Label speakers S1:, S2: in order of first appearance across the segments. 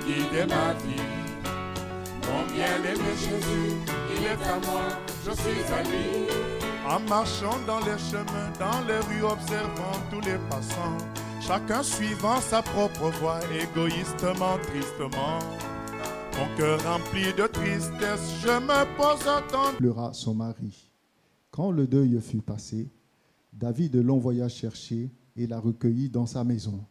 S1: guider ma vie. Mon bien-aimé Jésus, il est à moi, je suis à lui.
S2: En marchant dans les chemins, dans les rues, observant tous les passants, chacun suivant sa propre voie, égoïstement, tristement. Mon cœur rempli de tristesse, je me pose à temps.
S3: Pleura son mari. Quand le deuil fut passé, David l'envoya chercher et la recueillit dans sa maison.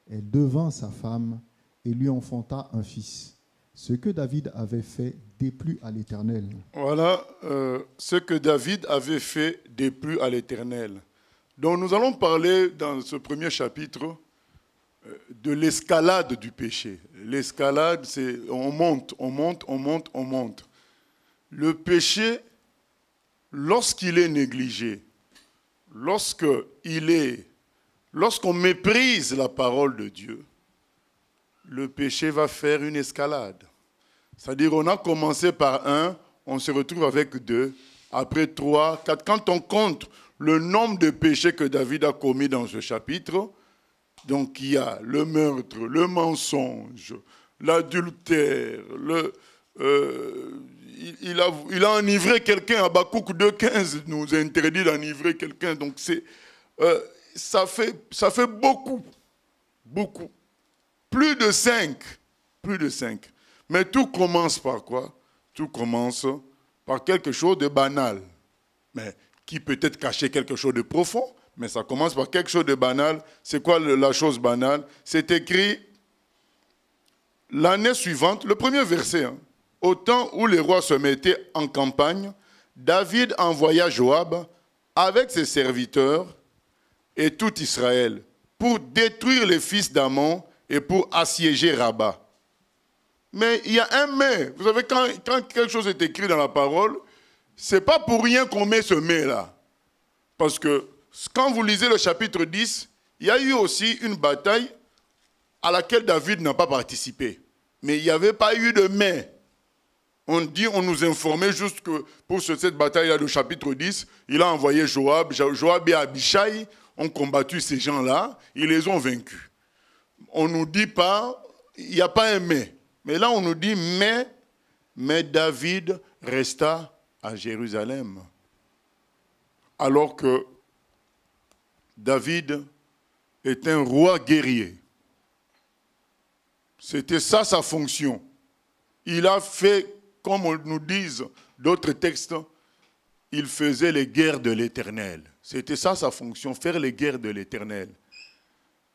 S3: Elle devint sa femme et lui enfanta un fils. Ce que David avait fait déplut à l'Éternel.
S4: Voilà ce que David avait fait déplut à l'Éternel. Donc nous allons parler dans ce premier chapitre de l'escalade du péché. L'escalade, c'est on monte, on monte, on monte, on monte. Le péché, lorsqu'il est négligé, lorsqu'on méprise la parole de Dieu, le péché va faire une escalade. C'est-à-dire on a commencé par 1, on se retrouve avec 2, après 3, 4. Quand on compte le nombre de péchés que David a commis dans ce chapitre, donc il y a le meurtre, le mensonge, l'adultère, il a enivré quelqu'un. Habakkuk 2,15 nous interdit d'enivrer quelqu'un. Donc ça fait beaucoup, beaucoup. Plus de 5. Mais tout commence par quoi? Tout commence par quelque chose de banal, mais qui peut-être cacher quelque chose de profond, mais ça commence par quelque chose de banal. C'est quoi la chose banale? C'est écrit l'année suivante, le premier verset, hein, au temps où les rois se mettaient en campagne, David envoya Joab avec ses serviteurs et tout Israël pour détruire les fils d'Ammon et pour assiéger Rabat. Mais il y a un mais. Vous savez, quand quelque chose est écrit dans la parole, ce n'est pas pour rien qu'on met ce mais-là. Parce que quand vous lisez le chapitre 10, il y a eu aussi une bataille à laquelle David n'a pas participé. Mais il n'y avait pas eu de mais. On nous informait juste que pour cette bataille-là du chapitre 10, il a envoyé Joab. Joab et Abishai ont combattu ces gens-là. Ils les ont vaincus. On ne nous dit pas, il n'y a pas un mais. Mais là, on nous dit, mais David resta à Jérusalem. Alors que David est un roi guerrier. C'était ça sa fonction. Il a fait, comme on nous dit d'autres textes, il faisait les guerres de l'Éternel. C'était ça sa fonction, faire les guerres de l'Éternel.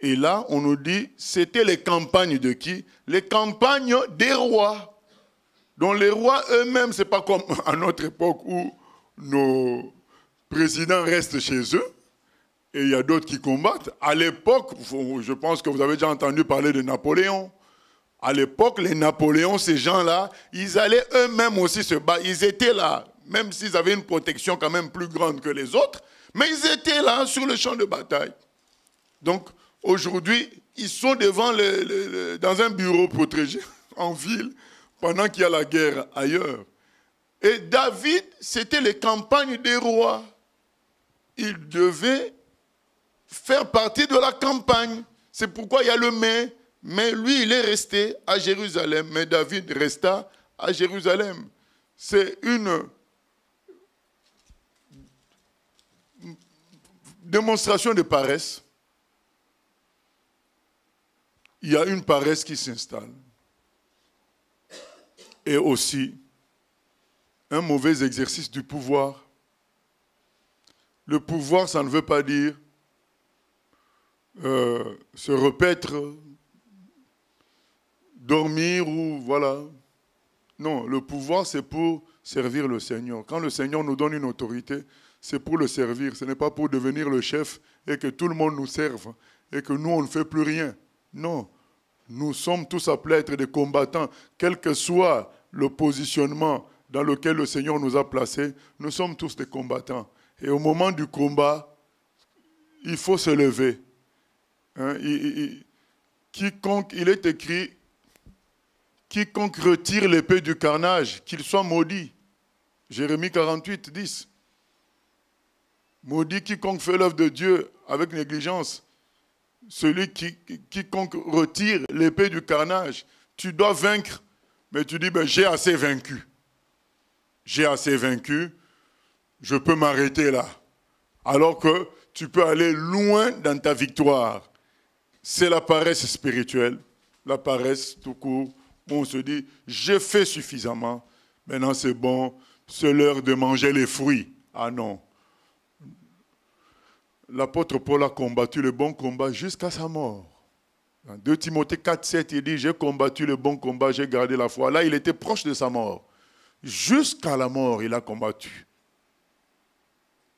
S4: Et là, on nous dit, c'était les campagnes de qui? Les campagnes des rois. Donc les rois eux-mêmes, ce n'est pas comme à notre époque où nos présidents restent chez eux et il y a d'autres qui combattent. À l'époque, je pense que vous avez déjà entendu parler de Napoléon. À l'époque, les Napoléons, ces gens-là, ils allaient eux-mêmes aussi se battre. Ils étaient là, même s'ils avaient une protection quand même plus grande que les autres, mais ils étaient là sur le champ de bataille. Donc, aujourd'hui, ils sont dans un bureau protégé en ville pendant qu'il y a la guerre ailleurs. Et David, c'était les campagnes des rois. Il devait faire partie de la campagne. C'est pourquoi il y a le mais. Mais lui, il est resté à Jérusalem. Mais David resta à Jérusalem. C'est une démonstration de paresse. Il y a une paresse qui s'installe. Et aussi, un mauvais exercice du pouvoir. Le pouvoir, ça ne veut pas dire se repaître, dormir ou voilà. Non, le pouvoir, c'est pour servir le Seigneur. Quand le Seigneur nous donne une autorité, c'est pour le servir. Ce n'est pas pour devenir le chef et que tout le monde nous serve et que nous, on ne fait plus rien. Non, nous sommes tous appelés à être des combattants, quel que soit le positionnement dans lequel le Seigneur nous a placés, nous sommes tous des combattants. Et au moment du combat, il faut se lever. Hein, quiconque, il est écrit, quiconque retire l'épée du carnage, qu'il soit maudit. Jérémie 48, 10. Maudit quiconque fait l'œuvre de Dieu avec négligence. Quiconque retire l'épée du carnage. tu dois vaincre, mais tu dis, ben, j'ai assez vaincu. J'ai assez vaincu, je peux m'arrêter là. Alors que tu peux aller loin dans ta victoire. C'est la paresse spirituelle, la paresse tout court, où on se dit, j'ai fait suffisamment, maintenant c'est bon, c'est l'heure de manger les fruits. Ah non. L'apôtre Paul a combattu le bon combat jusqu'à sa mort. Dans 2 Timothée 4, 7, il dit, j'ai combattu le bon combat, j'ai gardé la foi. Là, il était proche de sa mort. Jusqu'à la mort, il a combattu.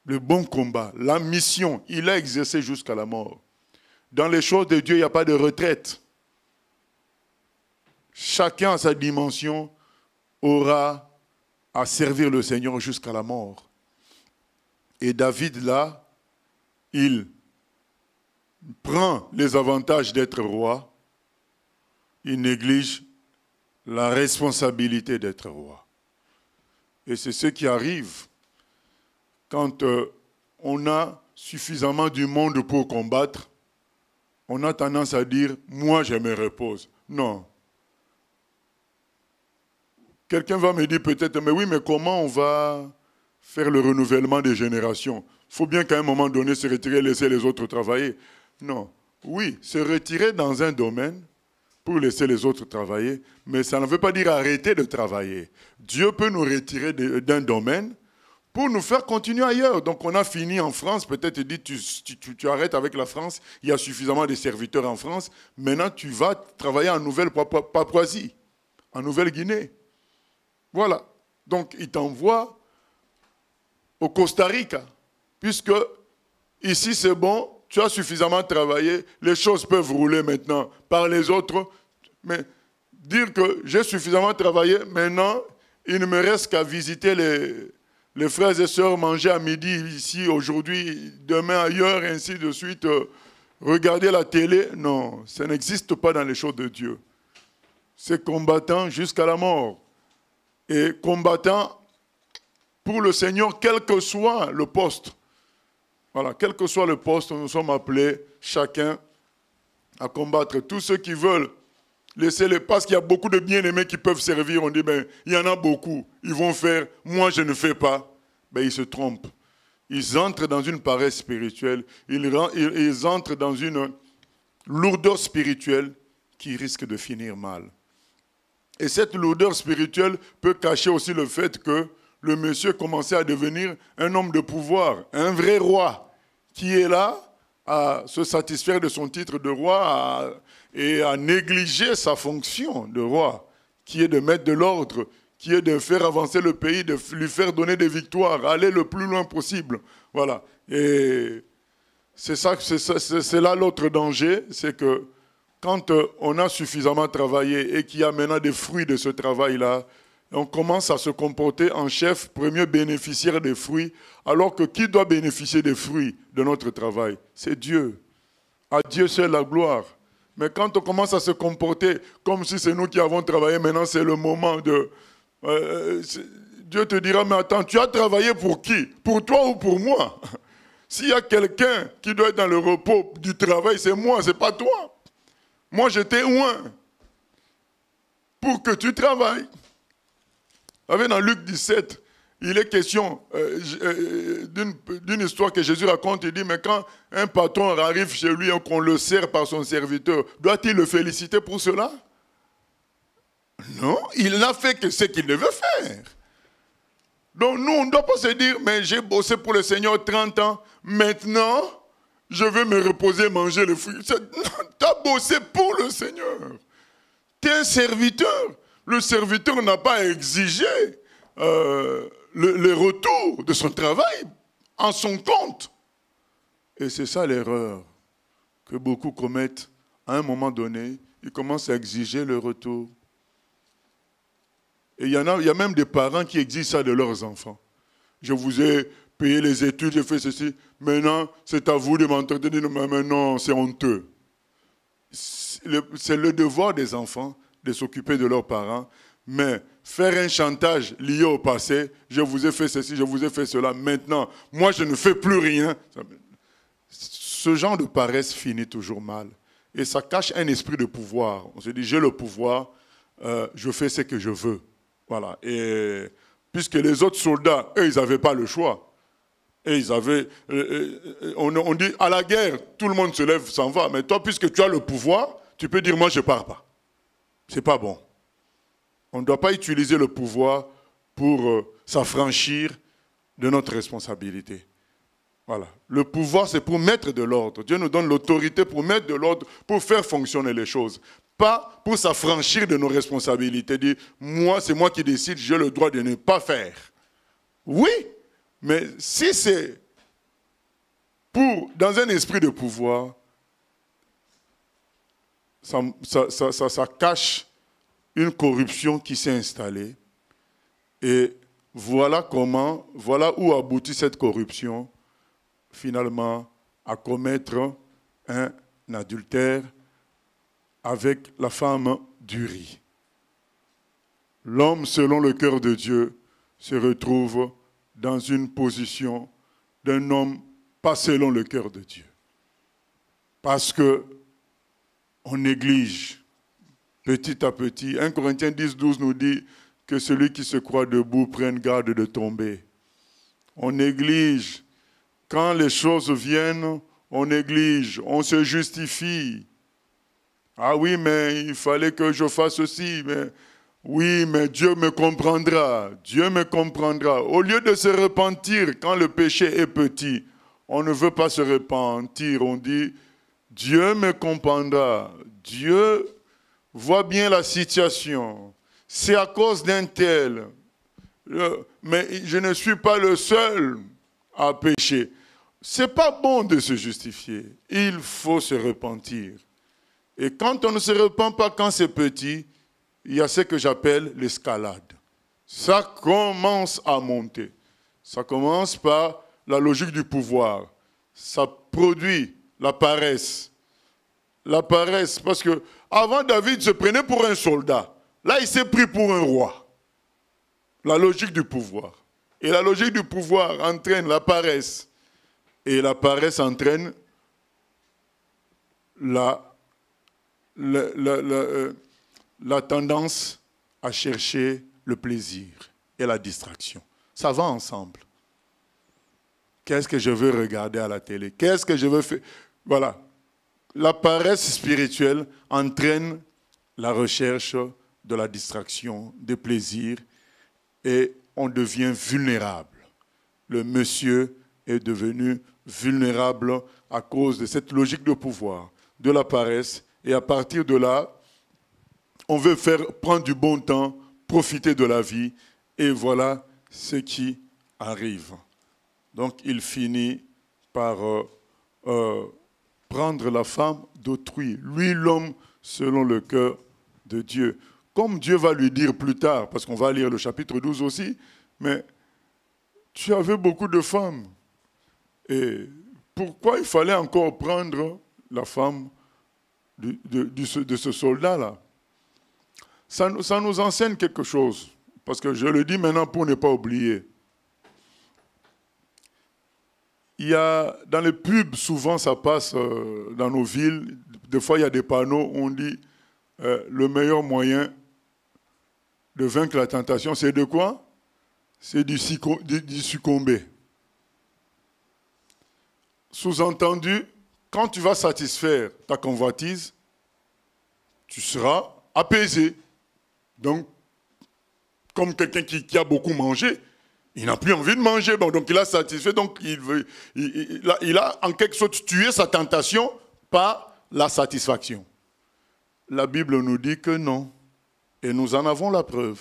S4: Le bon combat, la mission, il a exercé jusqu'à la mort. Dans les choses de Dieu, il n'y a pas de retraite. Chacun à sa dimension aura à servir le Seigneur jusqu'à la mort. Et David, là, il prend les avantages d'être roi, il néglige la responsabilité d'être roi. Et c'est ce qui arrive quand on a suffisamment du monde pour combattre. On a tendance à dire, moi je me repose. Non. Quelqu'un va me dire peut-être, mais oui, mais comment on va faire le renouvellement des générations? Il faut bien qu'à un moment donné se retirer et laisser les autres travailler. Non. Oui, se retirer dans un domaine pour laisser les autres travailler, mais ça ne veut pas dire arrêter de travailler. Dieu peut nous retirer d'un domaine pour nous faire continuer ailleurs. Donc on a fini en France, peut-être dit tu arrêtes avec la France, il y a suffisamment de serviteurs en France, maintenant tu vas travailler en Nouvelle-Papouasie, en Nouvelle-Guinée. Voilà. Donc il t'envoie au Costa Rica, puisque ici c'est bon, tu as suffisamment travaillé, les choses peuvent rouler maintenant par les autres, mais dire que j'ai suffisamment travaillé, maintenant il ne me reste qu'à visiter les frères et sœurs, manger à midi ici, aujourd'hui, demain ailleurs, ainsi de suite, regarder la télé. Non, ça n'existe pas dans les choses de Dieu. C'est combattant jusqu'à la mort. Et combattant pour le Seigneur, quel que soit le poste. Voilà, quel que soit le poste, nous sommes appelés, chacun, à combattre. Tous ceux qui veulent laisser parce qu'il y a beaucoup de bien-aimés qui peuvent servir, on dit, ben, il y en a beaucoup, ils vont faire, moi je ne fais pas. Ben, ils se trompent. Ils entrent dans une paresse spirituelle, ils entrent dans une lourdeur spirituelle qui risque de finir mal. Et cette lourdeur spirituelle peut cacher aussi le fait que le monsieur commençait à devenir un homme de pouvoir, un vrai roi, qui est là à se satisfaire de son titre de roi et à négliger sa fonction de roi, qui est de mettre de l'ordre, qui est de faire avancer le pays, de lui faire donner des victoires, aller le plus loin possible. Voilà. Et c'est là l'autre danger, c'est que quand on a suffisamment travaillé et qu'il y a maintenant des fruits de ce travail-là, on commence à se comporter en chef, premier bénéficiaire des fruits, alors que qui doit bénéficier des fruits de notre travail? C'est Dieu. À Dieu seul la gloire. Mais quand on commence à se comporter comme si c'est nous qui avons travaillé, maintenant c'est le moment de... Dieu te dira, mais attends, tu as travaillé pour qui? Pour toi ou pour moi? S'il y a quelqu'un qui doit être dans le repos du travail, c'est moi, c'est pas toi. Moi, je t'ai oint pour que tu travailles. Vous savez, dans Luc 17, il est question d'une histoire que Jésus raconte. Il dit, mais quand un patron arrive chez lui et qu'on le sert par son serviteur, doit-il le féliciter pour cela? Non, il n'a fait que ce qu'il devait faire. Donc nous, on ne doit pas se dire, mais j'ai bossé pour le Seigneur 30 ans, maintenant, je vais me reposer et manger les fruits. Tu as bossé pour le Seigneur. Tu es un serviteur. Le serviteur n'a pas exigé le retour de son travail en son compte. Et c'est ça l'erreur que beaucoup commettent. À un moment donné, ils commencent à exiger le retour. Et il y a même des parents qui exigent ça de leurs enfants. Je vous ai payé les études, j'ai fait ceci. Maintenant, c'est à vous de m'entretenir. Mais non, c'est honteux. C'est le devoir des enfants de s'occuper de leurs parents. Mais faire un chantage lié au passé, je vous ai fait ceci, je vous ai fait cela, maintenant, moi je ne fais plus rien. Ce genre de paresse finit toujours mal. Et ça cache un esprit de pouvoir. On se dit, j'ai le pouvoir, je fais ce que je veux. Voilà. Et puisque les autres soldats, eux, ils n'avaient pas le choix. Et ils avaient... on dit, à la guerre, tout le monde se lève, s'en va. Mais toi, puisque tu as le pouvoir, tu peux dire, moi, je ne pars pas. C'est pas bon. On ne doit pas utiliser le pouvoir pour s'affranchir de notre responsabilité. Voilà. Le pouvoir, c'est pour mettre de l'ordre. Dieu nous donne l'autorité pour mettre de l'ordre, pour faire fonctionner les choses. Pas pour s'affranchir de nos responsabilités. Dire, moi, c'est moi qui décide, j'ai le droit de ne pas faire. Oui, mais si c'est dans un esprit de pouvoir, ça cache une corruption qui s'est installée. Et voilà où aboutit cette corruption, finalement, à commettre un adultère avec la femme d'Uri. L'homme, selon le cœur de Dieu, se retrouve dans une position d'un homme pas selon le cœur de Dieu. Parce que on néglige petit à petit. 1 Corinthiens 10, 12 nous dit que celui qui se croit debout prenne garde de tomber. On néglige. Quand les choses viennent, on néglige, on se justifie. Ah oui, mais il fallait que je fasse ceci. Mais oui, mais Dieu me comprendra. Dieu me comprendra. Au lieu de se repentir quand le péché est petit, on ne veut pas se repentir. On dit, Dieu me comprendra. Dieu voit bien la situation. C'est à cause d'un tel. Mais je ne suis pas le seul à pécher. Ce n'est pas bon de se justifier. Il faut se repentir. Et quand on ne se repent pas quand c'est petit, il y a ce que j'appelle l'escalade. Ça commence à monter. Ça commence par la logique du pouvoir. Ça produit la paresse. La paresse, parce que avant David se prenait pour un soldat. Là, il s'est pris pour un roi. La logique du pouvoir. Et la logique du pouvoir entraîne la paresse. Et la paresse entraîne la tendance à chercher le plaisir et la distraction. Ça va ensemble. Qu'est-ce que je veux regarder à la télé? Qu'est-ce que je veux faire? Voilà. La paresse spirituelle entraîne la recherche de la distraction, des plaisirs, et on devient vulnérable. Le monsieur est devenu vulnérable à cause de cette logique de pouvoir, de la paresse, et à partir de là, on veut prendre du bon temps, profiter de la vie, et voilà ce qui arrive. Donc il finit par prendre la femme d'autrui, lui l'homme selon le cœur de Dieu. Comme Dieu va lui dire plus tard, parce qu'on va lire le chapitre 12 aussi, mais tu avais beaucoup de femmes. Et pourquoi il fallait encore prendre la femme de ce soldat-là? Ça nous enseigne quelque chose, parce que je le dis maintenant pour ne pas oublier. Il y a, dans les pubs, souvent ça passe dans nos villes, des fois il y a des panneaux où on dit le meilleur moyen de vaincre la tentation, c'est de quoi? C'est d'y succomber. Sous-entendu, quand tu vas satisfaire ta convoitise, tu seras apaisé. Donc, comme quelqu'un qui a beaucoup mangé, il n'a plus envie de manger, donc il a satisfait, donc il a en quelque sorte tué sa tentation par la satisfaction. La Bible nous dit que non, et nous en avons la preuve.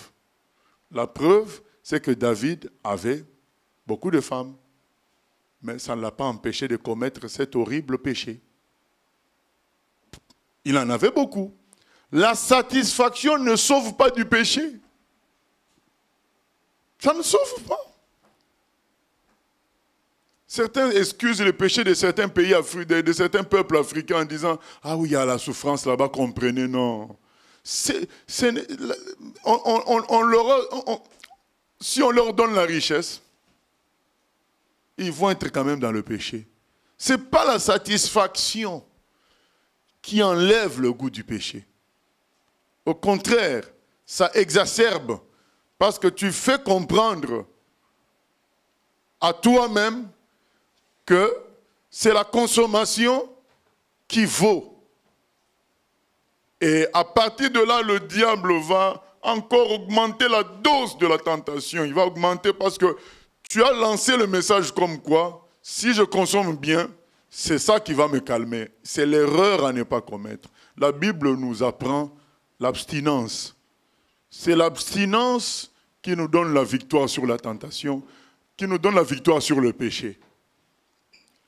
S4: La preuve, c'est que David avait beaucoup de femmes, mais ça ne l'a pas empêché de commettre cet horrible péché. Il en avait beaucoup. La satisfaction ne sauve pas du péché. Ça ne sauve pas. Certains excusent le péché de certains pays, de certains peuples africains en disant « Ah oui, il y a la souffrance là-bas, comprenez, non. » Si on leur donne la richesse, ils vont être quand même dans le péché. Ce n'est pas la satisfaction qui enlève le goût du péché. Au contraire, ça exacerbe. Parce que tu fais comprendre à toi-même que c'est la consommation qui vaut. Et à partir de là, le diable va encore augmenter la dose de la tentation. Il va augmenter parce que tu as lancé le message comme quoi, si je consomme bien, c'est ça qui va me calmer. C'est l'erreur à ne pas commettre. La Bible nous apprend l'abstinence. C'est l'abstinence qui nous donne la victoire sur la tentation, qui nous donne la victoire sur le péché.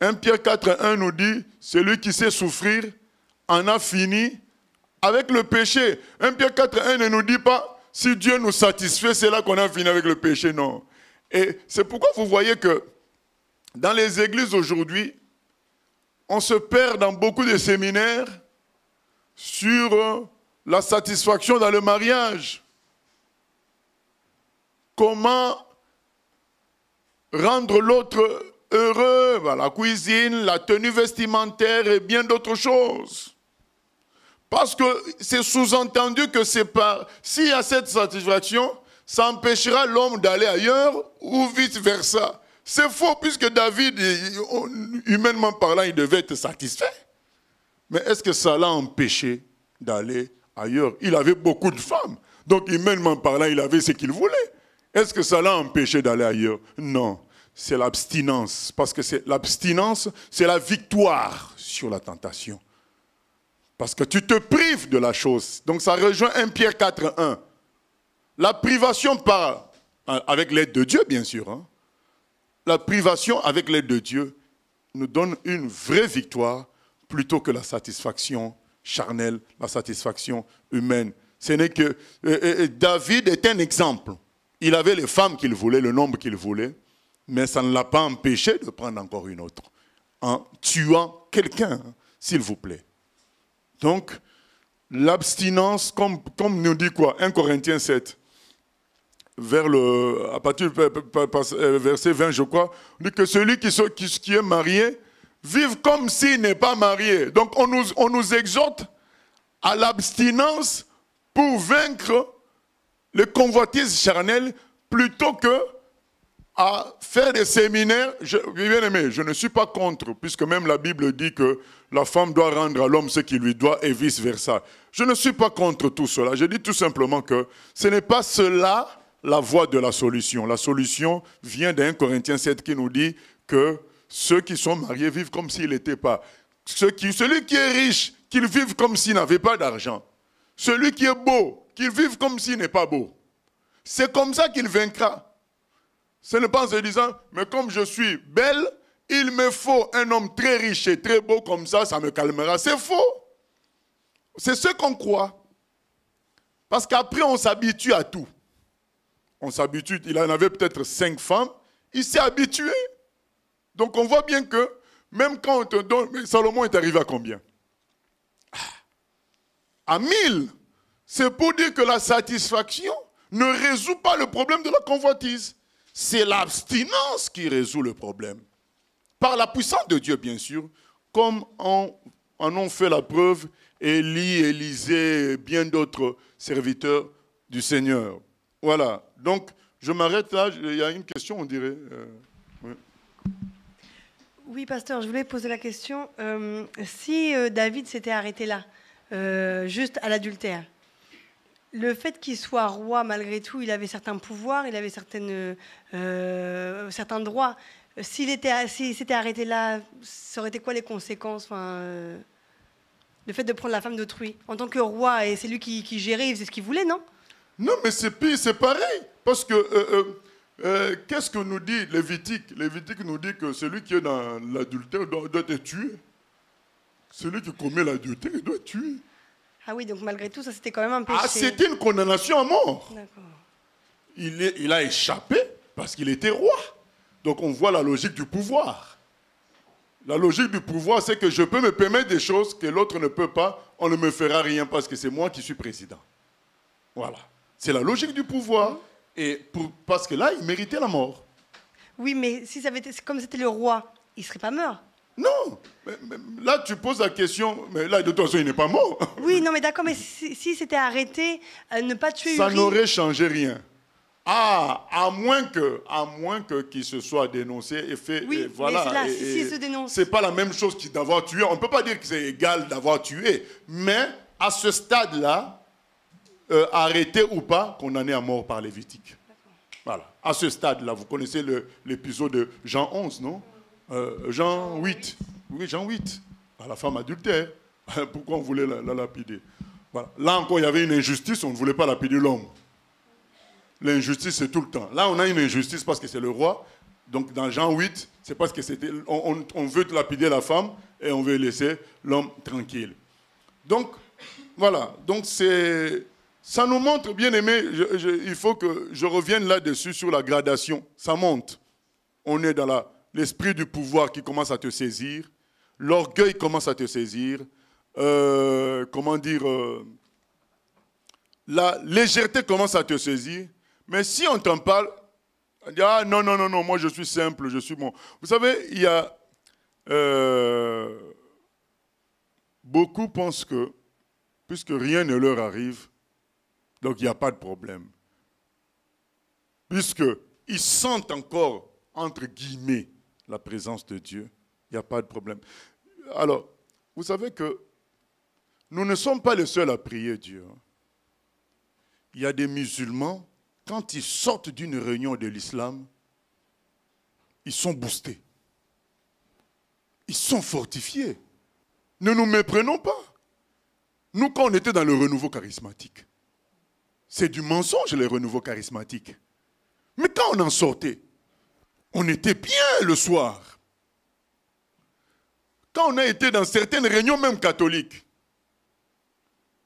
S4: 1 Pierre 4:1 nous dit, celui qui sait souffrir en a fini avec le péché. 1 Pierre 4:1 ne nous dit pas, si Dieu nous satisfait, c'est là qu'on a fini avec le péché, non. Et c'est pourquoi vous voyez que dans les églises aujourd'hui, on se perd dans beaucoup de séminaires sur la satisfaction dans le mariage. Comment rendre l'autre heureux, la cuisine, la tenue vestimentaire et bien d'autres choses. Parce que c'est sous-entendu que c'est pas, s'il y a cette satisfaction, ça empêchera l'homme d'aller ailleurs ou vice-versa. C'est faux, puisque David, humainement parlant, il devait être satisfait. Mais est-ce que ça l'a empêché d'aller ailleurs? Il avait beaucoup de femmes, donc humainement parlant, il avait ce qu'il voulait. Est-ce que ça l'a empêché d'aller ailleurs? Non, c'est l'abstinence. Parce que l'abstinence, c'est la victoire sur la tentation. Parce que tu te prives de la chose. Donc ça rejoint 1 Pierre 4:1. La privation avec l'aide de Dieu, bien sûr. Hein. La privation avec l'aide de Dieu nous donne une vraie victoire plutôt que la satisfaction charnelle, la satisfaction humaine. Ce n'est que David est un exemple. Il avait les femmes qu'il voulait, le nombre qu'il voulait, mais ça ne l'a pas empêché de prendre encore une autre, en tuant quelqu'un, s'il vous plaît. Donc, l'abstinence, comme nous dit quoi, 1 Corinthiens 7, à partir du verset 20, je crois, on dit que celui qui est marié vive comme s'il n'est pas marié. Donc, on nous exhorte à l'abstinence pour vaincre les convoitises charnelles plutôt que à faire des séminaires. Bien aimé, je ne suis pas contre, puisque même la Bible dit que la femme doit rendre à l'homme ce qu'il lui doit et vice-versa. Je ne suis pas contre tout cela. Je dis tout simplement que ce n'est pas cela la voie de la solution. La solution vient d'1 Corinthiens 7 qui nous dit que ceux qui sont mariés vivent comme s'ils n'étaient pas. Celui qui est riche, qu'il vive comme s'il n'avait pas d'argent. Celui qui est beau, qu'il vive comme s'il n'est pas beau. C'est comme ça qu'il vaincra. Ce n'est pas en se disant, mais comme je suis belle, il me faut un homme très riche et très beau, comme ça me calmera. C'est faux. C'est ce qu'on croit. Parce qu'après, on s'habitue à tout. On s'habitue, il en avait peut-être 5 femmes, il s'est habitué. Donc on voit bien que, même quand on te donne, mais Salomon est arrivé à combien? À 1000. C'est pour dire que la satisfaction ne résout pas le problème de la convoitise. C'est l'abstinence qui résout le problème. Par la puissance de Dieu, bien sûr, comme en ont fait la preuve Élie, Élisée et bien d'autres serviteurs du Seigneur. Voilà. Donc, je m'arrête là. Il y a une question, on dirait. Oui.
S5: Oui, pasteur, je voulais poser la question. Si David s'était arrêté là, juste à l'adultère, le fait qu'il soit roi, malgré tout, il avait certains pouvoirs, il avait certains droits. S'il s'était arrêté là, ça aurait été quoi les conséquences? Le fait de prendre la femme d'autrui. En tant que roi, et c'est lui qui gérait, il faisait ce qu'il voulait, non?
S4: Non, mais c'est pareil. Parce que, qu'est-ce que nous dit Lévitique? Lévitique nous dit que celui qui est dans l'adultère doit être tué. Celui qui commet l'adultère, il doit être tué.
S5: Ah oui, donc malgré tout, ça c'était quand même un péché.
S4: Ah, c'était une condamnation à mort.
S5: D'accord.
S4: Il a échappé parce qu'il était roi. Donc on voit la logique du pouvoir. La logique du pouvoir, c'est que je peux me permettre des choses que l'autre ne peut pas. On ne me fera rien parce que c'est moi qui suis président. Voilà. C'est la logique du pouvoir. Et parce que là, il méritait la mort.
S5: Oui, mais si comme c'était le roi, il ne serait pas mort.
S4: Non. Mais là, tu poses la question, mais là, de toute façon, il n'est pas mort.
S5: Oui, non, mais d'accord, mais si c'était arrêté, ne pas tuer
S4: Ça
S5: Uri...
S4: n'aurait changé rien. Ah, à moins que qu'il se soit dénoncé et fait...
S5: Oui,
S4: et voilà,
S5: mais c'est là, si il se dénonce.
S4: C'est pas la même chose que d'avoir tué. On ne peut pas dire que c'est égal d'avoir tué. Mais à ce stade-là, arrêté ou pas, condamné à mort par Lévitique. Voilà. À ce stade-là, vous connaissez l'épisode de Jean 11, non? Jean 8. Oui, Jean 8. À la femme adultère. Pourquoi on voulait la lapider? Voilà. Là encore, il y avait une injustice, on ne voulait pas lapider l'homme. L'injustice, c'est tout le temps. Là, on a une injustice parce que c'est le roi. Donc, dans Jean 8, c'est parce que c'était... On veut lapider la femme et on veut laisser l'homme tranquille. Donc, voilà. Donc, c'est... Ça nous montre, bien aimé, il faut que je revienne là-dessus sur la gradation. Ça monte. On est dans l'esprit du pouvoir qui commence à te saisir. L'orgueil commence à te saisir. Comment dire... la légèreté commence à te saisir. Mais si on t'en parle, on dit, ah non, non, non, non, moi je suis simple, je suis bon. Vous savez, il y a... beaucoup pensent que, puisque rien ne leur arrive, donc il n'y a pas de problème. Puisqu'ils sentent encore, entre guillemets, la présence de Dieu, il n'y a pas de problème. Alors, vous savez que nous ne sommes pas les seuls à prier Dieu. Il y a des musulmans, quand ils sortent d'une réunion de l'islam, ils sont boostés. Ils sont fortifiés. Ne nous méprenons pas. Nous, quand on était dans le renouveau charismatique, c'est du mensonge, les renouveaux charismatiques. Mais quand on en sortait, on était bien le soir. Quand on a été dans certaines réunions, même catholiques,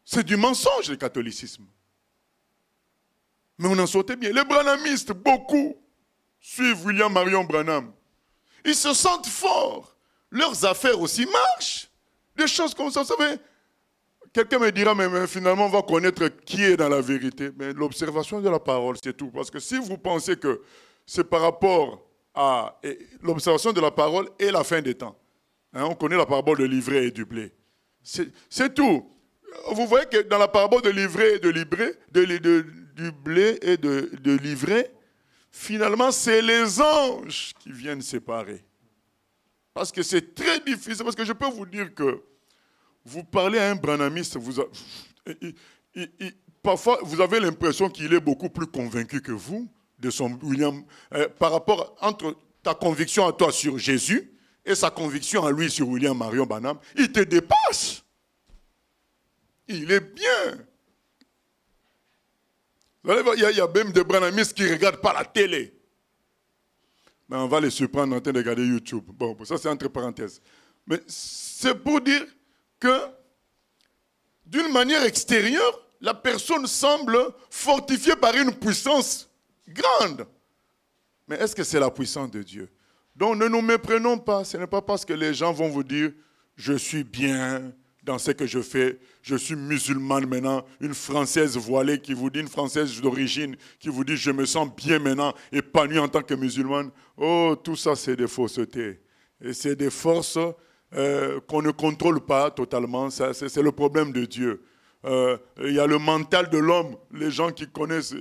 S4: c'est du mensonge, le catholicisme. Mais on en sortait bien. Les branhamistes, beaucoup, suivent William Marion Branham. Ils se sentent forts. Leurs affaires aussi marchent. Des choses comme ça, vous savez. Quelqu'un me dira, mais finalement, on va connaître qui est dans la vérité. Mais l'observation de la parole, c'est tout. Parce que si vous pensez que c'est par rapport à l'observation de la parole et la fin des temps, hein, on connaît la parabole de l'ivraie et du blé. C'est tout. Vous voyez que dans la parabole de l'ivraie et du blé et de l'ivraie, finalement, c'est les anges qui viennent séparer. Parce que c'est très difficile. Parce que je peux vous dire que vous parlez à un branhamiste, parfois vous avez l'impression qu'il est beaucoup plus convaincu que vous de son William, par rapport entre ta conviction à toi sur Jésus et sa conviction à lui sur William Marion Branham. Il te dépasse. Il est bien. Il y a même des branhamistes qui ne regardent pas la télé. Mais on va les surprendre en train de regarder YouTube. Bon, ça c'est entre parenthèses. Mais c'est pour dire que, d'une manière extérieure, la personne semble fortifiée par une puissance grande. Mais est-ce que c'est la puissance de Dieu? Donc ne nous méprenons pas. Ce n'est pas parce que les gens vont vous dire « je suis bien dans ce que je fais, je suis musulmane maintenant », une Française voilée qui vous dit, une Française d'origine qui vous dit « je me sens bien maintenant, épanouie en tant que musulmane ». Oh, tout ça c'est des faussetés. Et c'est des forces qu'on ne contrôle pas totalement, c'est le problème de Dieu. Il y a le mental de l'homme, les gens qui connaissent,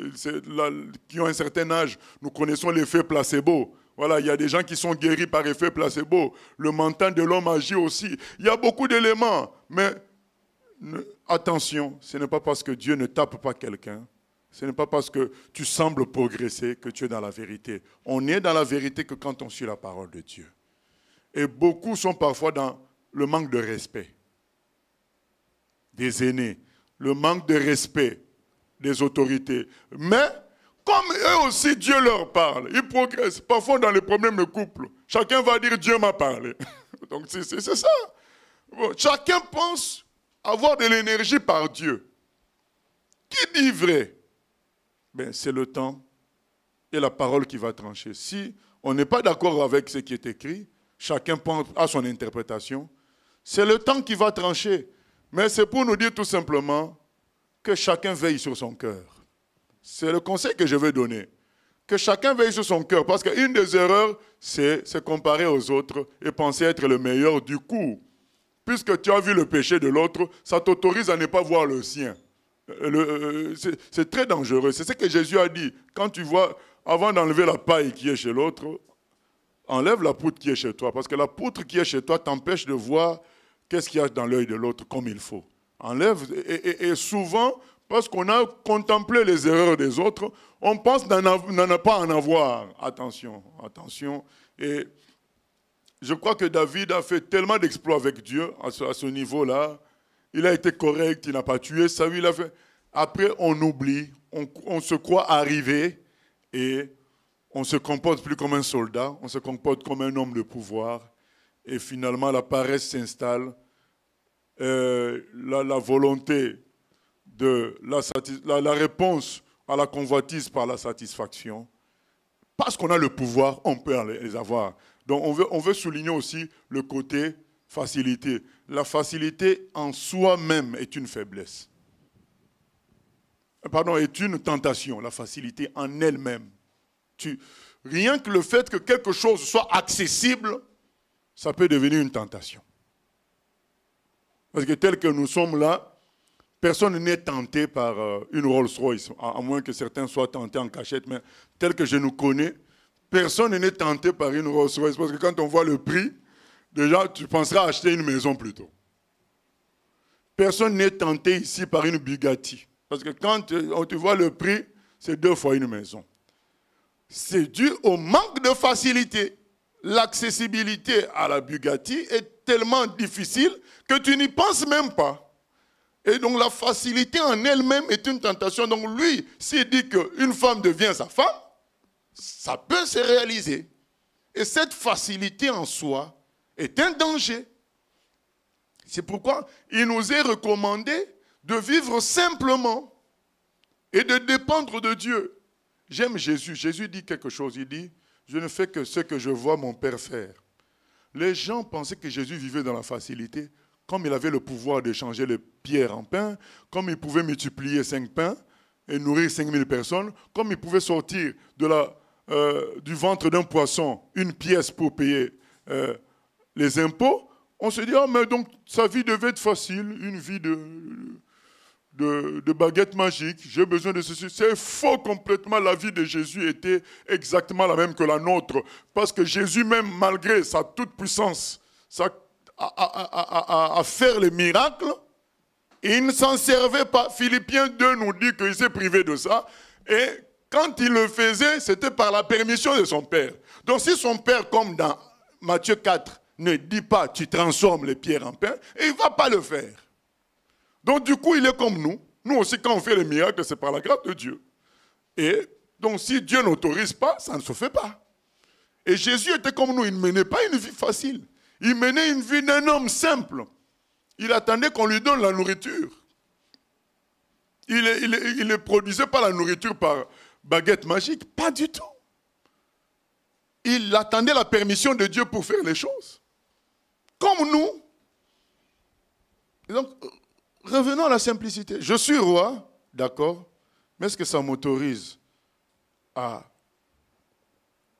S4: qui ont un certain âge, nous connaissons l'effet placebo. Voilà, il y a des gens qui sont guéris par effet placebo. Le mental de l'homme agit aussi. Il y a beaucoup d'éléments, mais attention, ce n'est pas parce que Dieu ne tape pas quelqu'un, ce n'est pas parce que tu sembles progresser que tu es dans la vérité. On est dans la vérité que quand on suit la parole de Dieu. Et beaucoup sont parfois dans le manque de respect des aînés, le manque de respect des autorités. Mais, comme eux aussi, Dieu leur parle, ils progressent. Parfois, dans les problèmes de couple, chacun va dire « Dieu m'a parlé ». Donc, c'est ça. Bon, chacun pense avoir de l'énergie par Dieu. Qui dit vrai? Ben, c'est le temps et la parole qui va trancher. Si on n'est pas d'accord avec ce qui est écrit, chacun pense à son interprétation, c'est le temps qui va trancher. Mais c'est pour nous dire tout simplement que chacun veille sur son cœur. C'est le conseil que je vais donner. Que chacun veille sur son cœur. Parce qu'une des erreurs, c'est se comparer aux autres et penser être le meilleur. Du coup, puisque tu as vu le péché de l'autre, ça t'autorise à ne pas voir le sien. C'est très dangereux. C'est ce que Jésus a dit. Quand tu vois, avant d'enlever la paille qui est chez l'autre, enlève la poutre qui est chez toi. Parce que la poutre qui est chez toi t'empêche de voir qu'est-ce qu'il y a dans l'œil de l'autre comme il faut. Enlève. Et souvent, parce qu'on a contemplé les erreurs des autres, on pense n'en pas en avoir. Attention, attention. Et je crois que David a fait tellement d'exploits avec Dieu à ce niveau-là. Il a été correct, il n'a pas tué. Ça, il a fait. Après, on oublie, on se croit arrivé et on ne se comporte plus comme un soldat, on se comporte comme un homme de pouvoir. Et finalement, la paresse s'installe. La volonté de la réponse à la convoitise par la satisfaction. Parce qu'on a le pouvoir, on peut les avoir. Donc on veut souligner aussi le côté facilité. La facilité en soi-même est une faiblesse. Pardon, est une tentation, la facilité en elle-même. Rien que le fait que quelque chose soit accessible, ça peut devenir une tentation. Parce que tel que nous sommes là, personne n'est tenté par une Rolls-Royce, à moins que certains soient tentés en cachette, mais tel que je nous connais, personne n'est tenté par une Rolls-Royce. Parce que quand on voit le prix, déjà, tu penseras acheter une maison plutôt. Personne n'est tenté ici par une Bugatti. Parce que quand tu vois le prix, c'est 2 fois une maison. C'est dû au manque de facilité. L'accessibilité à la Bugatti est tellement difficile que tu n'y penses même pas. Et donc la facilité en elle-même est une tentation. Donc lui, s'il dit qu'une femme devient sa femme, ça peut se réaliser. Et cette facilité en soi est un danger. C'est pourquoi il nous est recommandé de vivre simplement et de dépendre de Dieu. J'aime Jésus. Jésus dit quelque chose. Il dit, je ne fais que ce que je vois mon Père faire. Les gens pensaient que Jésus vivait dans la facilité, comme il avait le pouvoir de changer les pierres en pain, comme il pouvait multiplier 5 pains et nourrir 5000 personnes, comme il pouvait sortir du ventre d'un poisson une pièce pour payer les impôts. On se dit, ah, mais donc sa vie devait être facile, une vie de baguette magique, j'ai besoin de ceci. C'est faux complètement, la vie de Jésus était exactement la même que la nôtre. Parce que Jésus même, malgré sa toute-puissance, à faire les miracles, il ne s'en servait pas. Philippiens 2 nous dit qu'il s'est privé de ça. Et quand il le faisait, c'était par la permission de son Père. Donc si son Père, comme dans Matthieu 4, ne dit pas, tu transformes les pierres en pain, il ne va pas le faire. Donc du coup, il est comme nous. Nous aussi, quand on fait les miracles, c'est par la grâce de Dieu. Et donc si Dieu n'autorise pas, ça ne se fait pas. Et Jésus était comme nous, il ne menait pas une vie facile. Il menait une vie d'un homme simple. Il attendait qu'on lui donne la nourriture. Il ne produisait pas la nourriture par baguette magique, pas du tout. Il attendait la permission de Dieu pour faire les choses. Comme nous. Et donc, revenons à la simplicité. Je suis roi, d'accord, mais est-ce que ça m'autorise à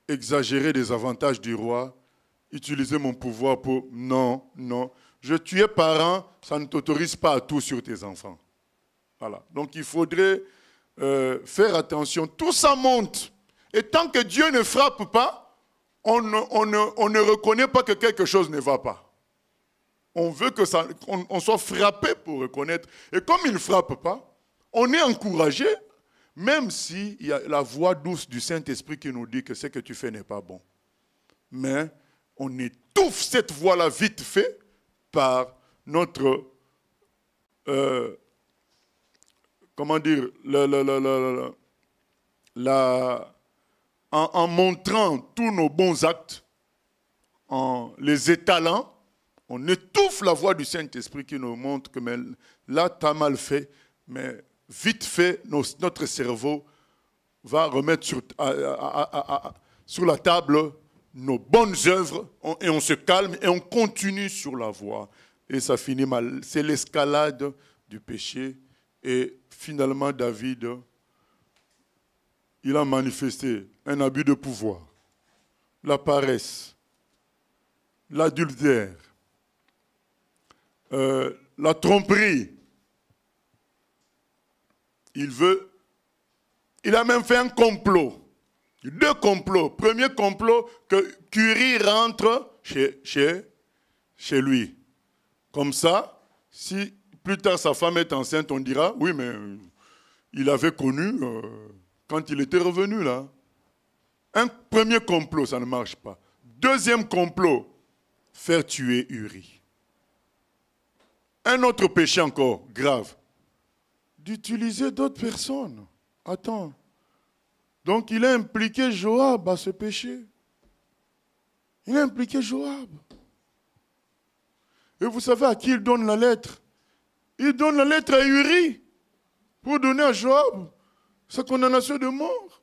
S4: exagérer des avantages du roi, utiliser mon pouvoir pour... Non, non. Tu es parent, ça ne t'autorise pas à tout sur tes enfants. Voilà. Donc il faudrait faire attention. Tout ça monte. Et tant que Dieu ne frappe pas, on ne reconnaît pas que quelque chose ne va pas. On veut qu'on soit frappé pour reconnaître. Et comme il ne frappe pas, on est encouragé, même s'il y a la voix douce du Saint-Esprit qui nous dit que ce que tu fais n'est pas bon. Mais on étouffe cette voix-là vite fait par notre, comment dire, en montrant tous nos bons actes, en les étalant, on étouffe la voix du Saint-Esprit qui nous montre que mais là, tu as mal fait, mais vite fait, notre cerveau va remettre sur la table nos bonnes œuvres et on se calme et on continue sur la voie. Et ça finit mal. C'est l'escalade du péché. Et finalement, David, il a manifesté un abus de pouvoir, la paresse, l'adultère, la tromperie. Il a même fait un complot. 2 complots. Premier complot, que Curie rentre chez lui. Comme ça, si plus tard sa femme est enceinte, on dira, oui, mais il avait connu quand il était revenu là. Un premier complot, ça ne marche pas. Deuxième complot, faire tuer Uri. Un autre péché encore grave, d'utiliser d'autres personnes. Attends. Donc il a impliqué Joab à ce péché. Il a impliqué Joab. Et vous savez à qui il donne la lettre? Il donne la lettre à Uri pour donner à Joab sa condamnation de mort.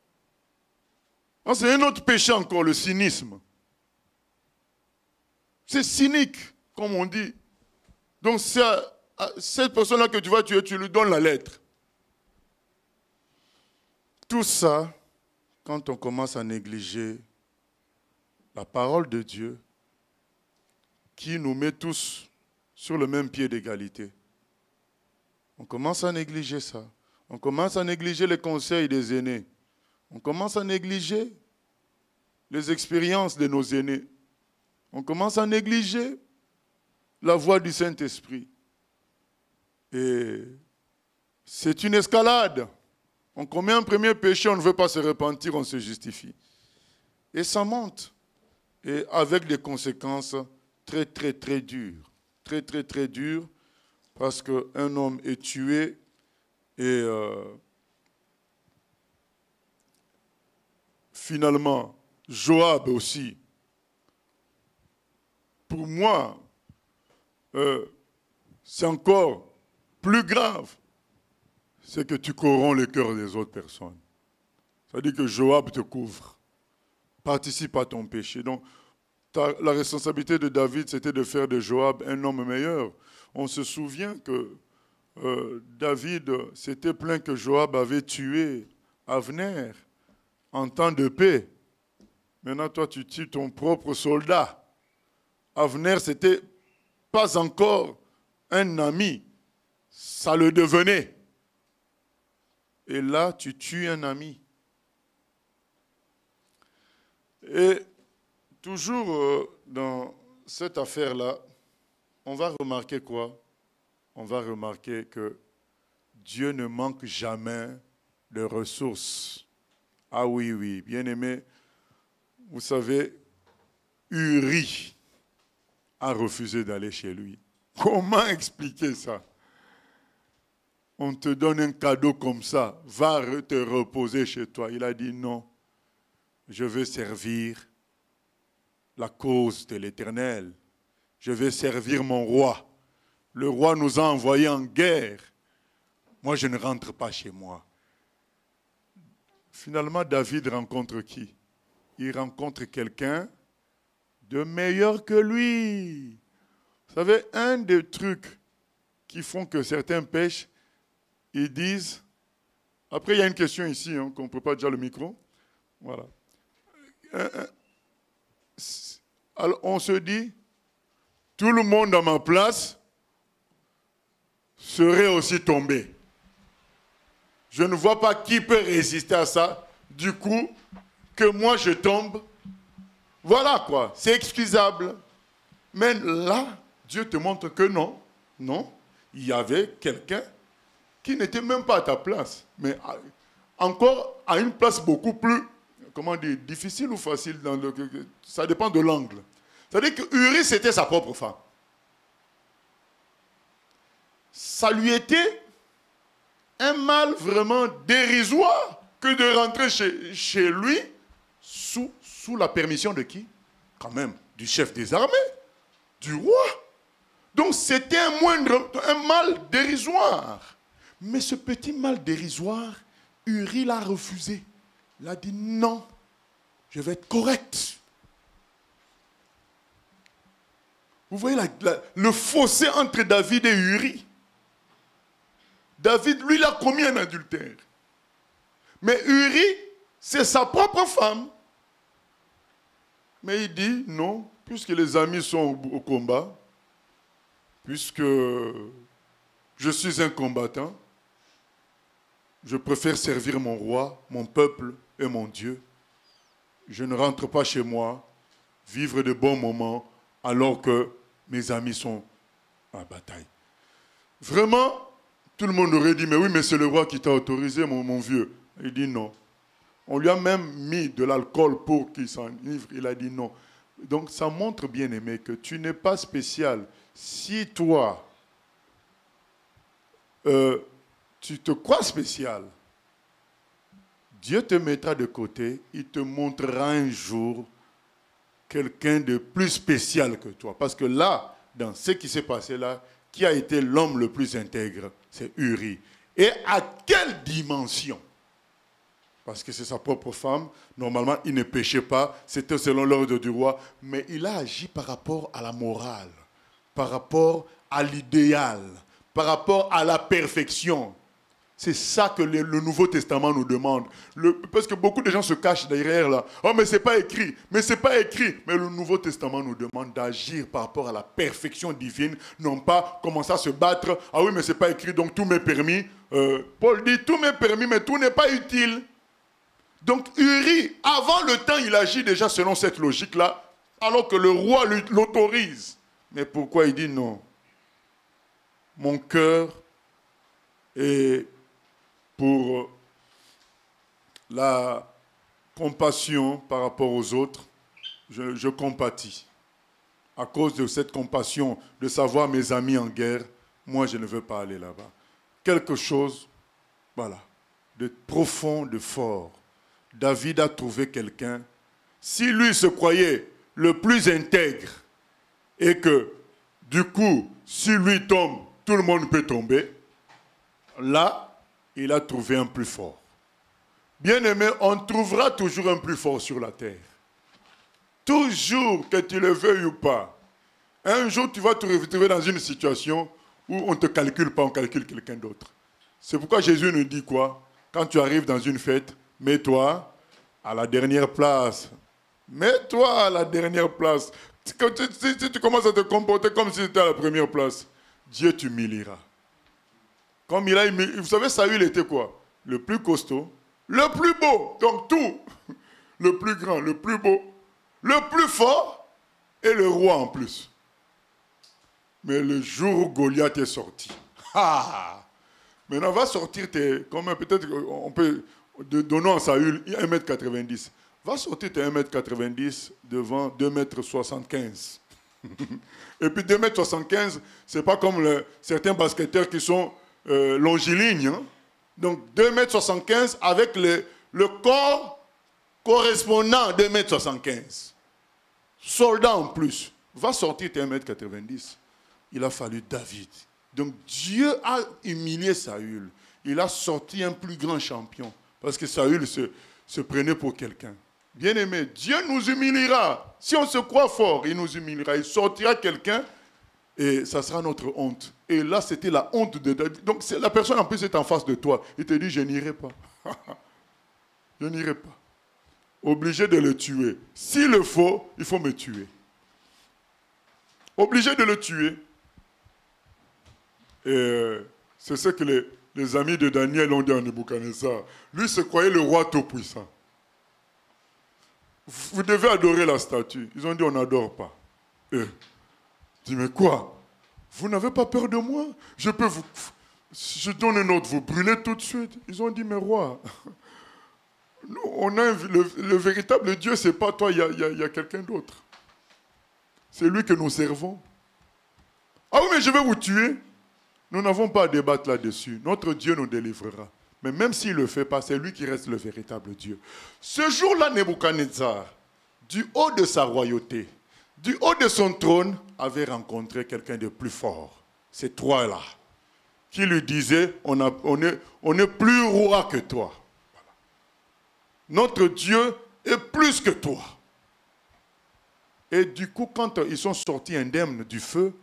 S4: Ah, c'est un autre péché encore, le cynisme. C'est cynique, comme on dit. Donc c'est à cette personne-là que tu vas tuer, tu lui donnes la lettre. Tout ça, quand on commence à négliger la parole de Dieu, qui nous met tous sur le même pied d'égalité, on commence à négliger ça. On commence à négliger les conseils des aînés. On commence à négliger les expériences de nos aînés. On commence à négliger la voix du Saint-Esprit. Et c'est une escalade. On commet un premier péché, on ne veut pas se repentir, on se justifie. Et ça monte. Et avec des conséquences très, très, très dures. Très, très, très dures. Parce qu'un homme est tué et finalement, Joab aussi. Pour moi, c'est encore plus grave. C'est que tu corromps le cœur des autres personnes. Ça dit que Joab te couvre, participe à ton péché. Donc, la responsabilité de David, c'était de faire de Joab un homme meilleur. On se souvient que David s'était plaint que Joab avait tué Avner en temps de paix. Maintenant, toi, tu tues ton propre soldat. Avner, c'était pas encore un ami. Ça le devenait. Et là, tu tues un ami. Et toujours dans cette affaire-là, on va remarquer quoi? On va remarquer que Dieu ne manque jamais de ressources. Ah oui, oui, bien-aimé, vous savez, Uri a refusé d'aller chez lui. Comment expliquer ça? On te donne un cadeau comme ça, va te reposer chez toi. Il a dit non, je veux servir la cause de l'Éternel. Je vais servir mon roi. Le roi nous a envoyés en guerre. Moi, je ne rentre pas chez moi. Finalement, David rencontre qui? Il rencontre quelqu'un de meilleur que lui. Vous savez, un des trucs qui font que certains pêchent, ils disent, après il y a une question ici, hein, qu'on ne peut pas dire le micro. Voilà. Alors on se dit, tout le monde à ma place serait aussi tombé. Je ne vois pas qui peut résister à ça. Du coup, que moi je tombe, voilà quoi, c'est excusable. Mais là, Dieu te montre que non, non, il y avait quelqu'un qui n'était même pas à ta place, mais encore à une place beaucoup plus, comment dire, difficile ou facile, ça dépend de l'angle. C'est-à-dire que Uri, c'était sa propre femme. Ça lui était un mal vraiment dérisoire que de rentrer chez lui sous la permission de qui? Quand même, du chef des armées, du roi. Donc c'était un mal dérisoire. Mais ce petit mal dérisoire, Uri l'a refusé. Il a dit non, je vais être correct. Vous voyez le fossé entre David et Uri. David, lui, il a commis un adultère. Mais Uri, C'est sa propre femme. Mais il dit, non, puisque les amis sont au combat, puisque je suis un combattant, je préfère servir mon roi, mon peuple et mon Dieu. Je ne rentre pas chez moi, vivre de bons moments, alors que mes amis sont en bataille. Vraiment, tout le monde aurait dit, mais oui, mais c'est le roi qui t'a autorisé, mon vieux. Il dit non. On lui a même mis de l'alcool pour qu'il s'enivre. Il a dit non. Donc ça montre, bien aimé, que tu n'es pas spécial. Si toi, tu te crois spécial, Dieu te mettra de côté, il te montrera un jour quelqu'un de plus spécial que toi. Parce que là, dans ce qui s'est passé là, qui a été l'homme le plus intègre? C'est Uri. Et à quelle dimension? Parce que c'est sa propre femme. Normalement, il ne péchait pas. C'était selon l'ordre du roi. Mais il a agi par rapport à la morale, par rapport à l'idéal, par rapport à la perfection. C'est ça que le Nouveau Testament nous demande. Parce que beaucoup de gens se cachent derrière là. Oh, mais c'est pas écrit. Mais c'est pas écrit. Mais le Nouveau Testament nous demande d'agir par rapport à la perfection divine. Non pas commencer à se battre. Ah oui, mais c'est pas écrit, donc tout m'est permis. Paul dit, tout m'est permis, mais tout n'est pas utile. Donc Uri, avant le temps, il agit déjà selon cette logique-là, alors que le roi l'autorise. Mais pourquoi il dit non? Mon cœur est pour la compassion par rapport aux autres. Je compatis. À cause de cette compassion, de savoir mes amis en guerre, moi je ne veux pas aller là-bas. Quelque chose, voilà, de profond, de fort. David a trouvé quelqu'un. Si lui se croyait le plus intègre et que, du coup, si lui tombe, tout le monde peut tomber, là, il a trouvé un plus fort. Bien-aimé, on trouvera toujours un plus fort sur la terre. Toujours, que tu le veuilles ou pas. Un jour, tu vas te retrouver dans une situation où on ne te calcule pas, on calcule quelqu'un d'autre. C'est pourquoi Jésus nous dit quoi? Quand tu arrives dans une fête, mets-toi à la dernière place. Mets-toi à la dernière place. Si tu commences à te comporter comme si tu étais à la première place, Dieu t'humiliera. Comme il a humilié. Vous savez, Saül était quoi? Le plus costaud, le plus beau, donc tout. Le plus grand, le plus beau, le plus fort et le roi en plus. Mais le jour où Goliath est sorti, maintenant va sortir peut-être on peut, donnons à Saül 1m90. Va sortir tes 1m90 devant 2m75. Et puis 2m75, c'est pas comme certains basketteurs qui sont longilignes. Hein? Donc 2m75 avec le corps correspondant à 2m75. Soldat en plus. Va sortir tes 1m90. Il a fallu David. Donc Dieu a humilié Saül. Il a sorti un plus grand champion. Parce que Saül se prenait pour quelqu'un. Bien-aimé, Dieu nous humiliera. Si on se croit fort, il nous humiliera. Il sortira quelqu'un et ça sera notre honte. Et là, c'était la honte de David. Donc la personne en plus est en face de toi. Il te dit, je n'irai pas. Je n'irai pas. Obligé de le tuer. S'il le faut, il faut me tuer. Obligé de le tuer. Et c'est ce que les amis de Daniel ont dit à Nebuchadnezzar. Lui se croyait le roi tout-puissant. Vous devez adorer la statue. Ils ont dit, on n'adore pas. Je dis, mais quoi? Vous n'avez pas peur de moi? Je peux vous... Je donne un ordre, vous brûlez tout de suite. Ils ont dit, mais roi, nous, on a le véritable Dieu, ce n'est pas toi, il y a quelqu'un d'autre. C'est lui que nous servons. Ah oui, mais je vais vous tuer. Nous n'avons pas à débattre là-dessus. Notre Dieu nous délivrera. Mais même s'il ne le fait pas, c'est lui qui reste le véritable Dieu. Ce jour-là, Nebuchadnezzar, du haut de sa royauté, du haut de son trône, avait rencontré quelqu'un de plus fort. Ces trois-là, qui lui disaient, on est plus roi que toi. Voilà. Notre Dieu est plus que toi. Et du coup, quand ils sont sortis indemnes du feu,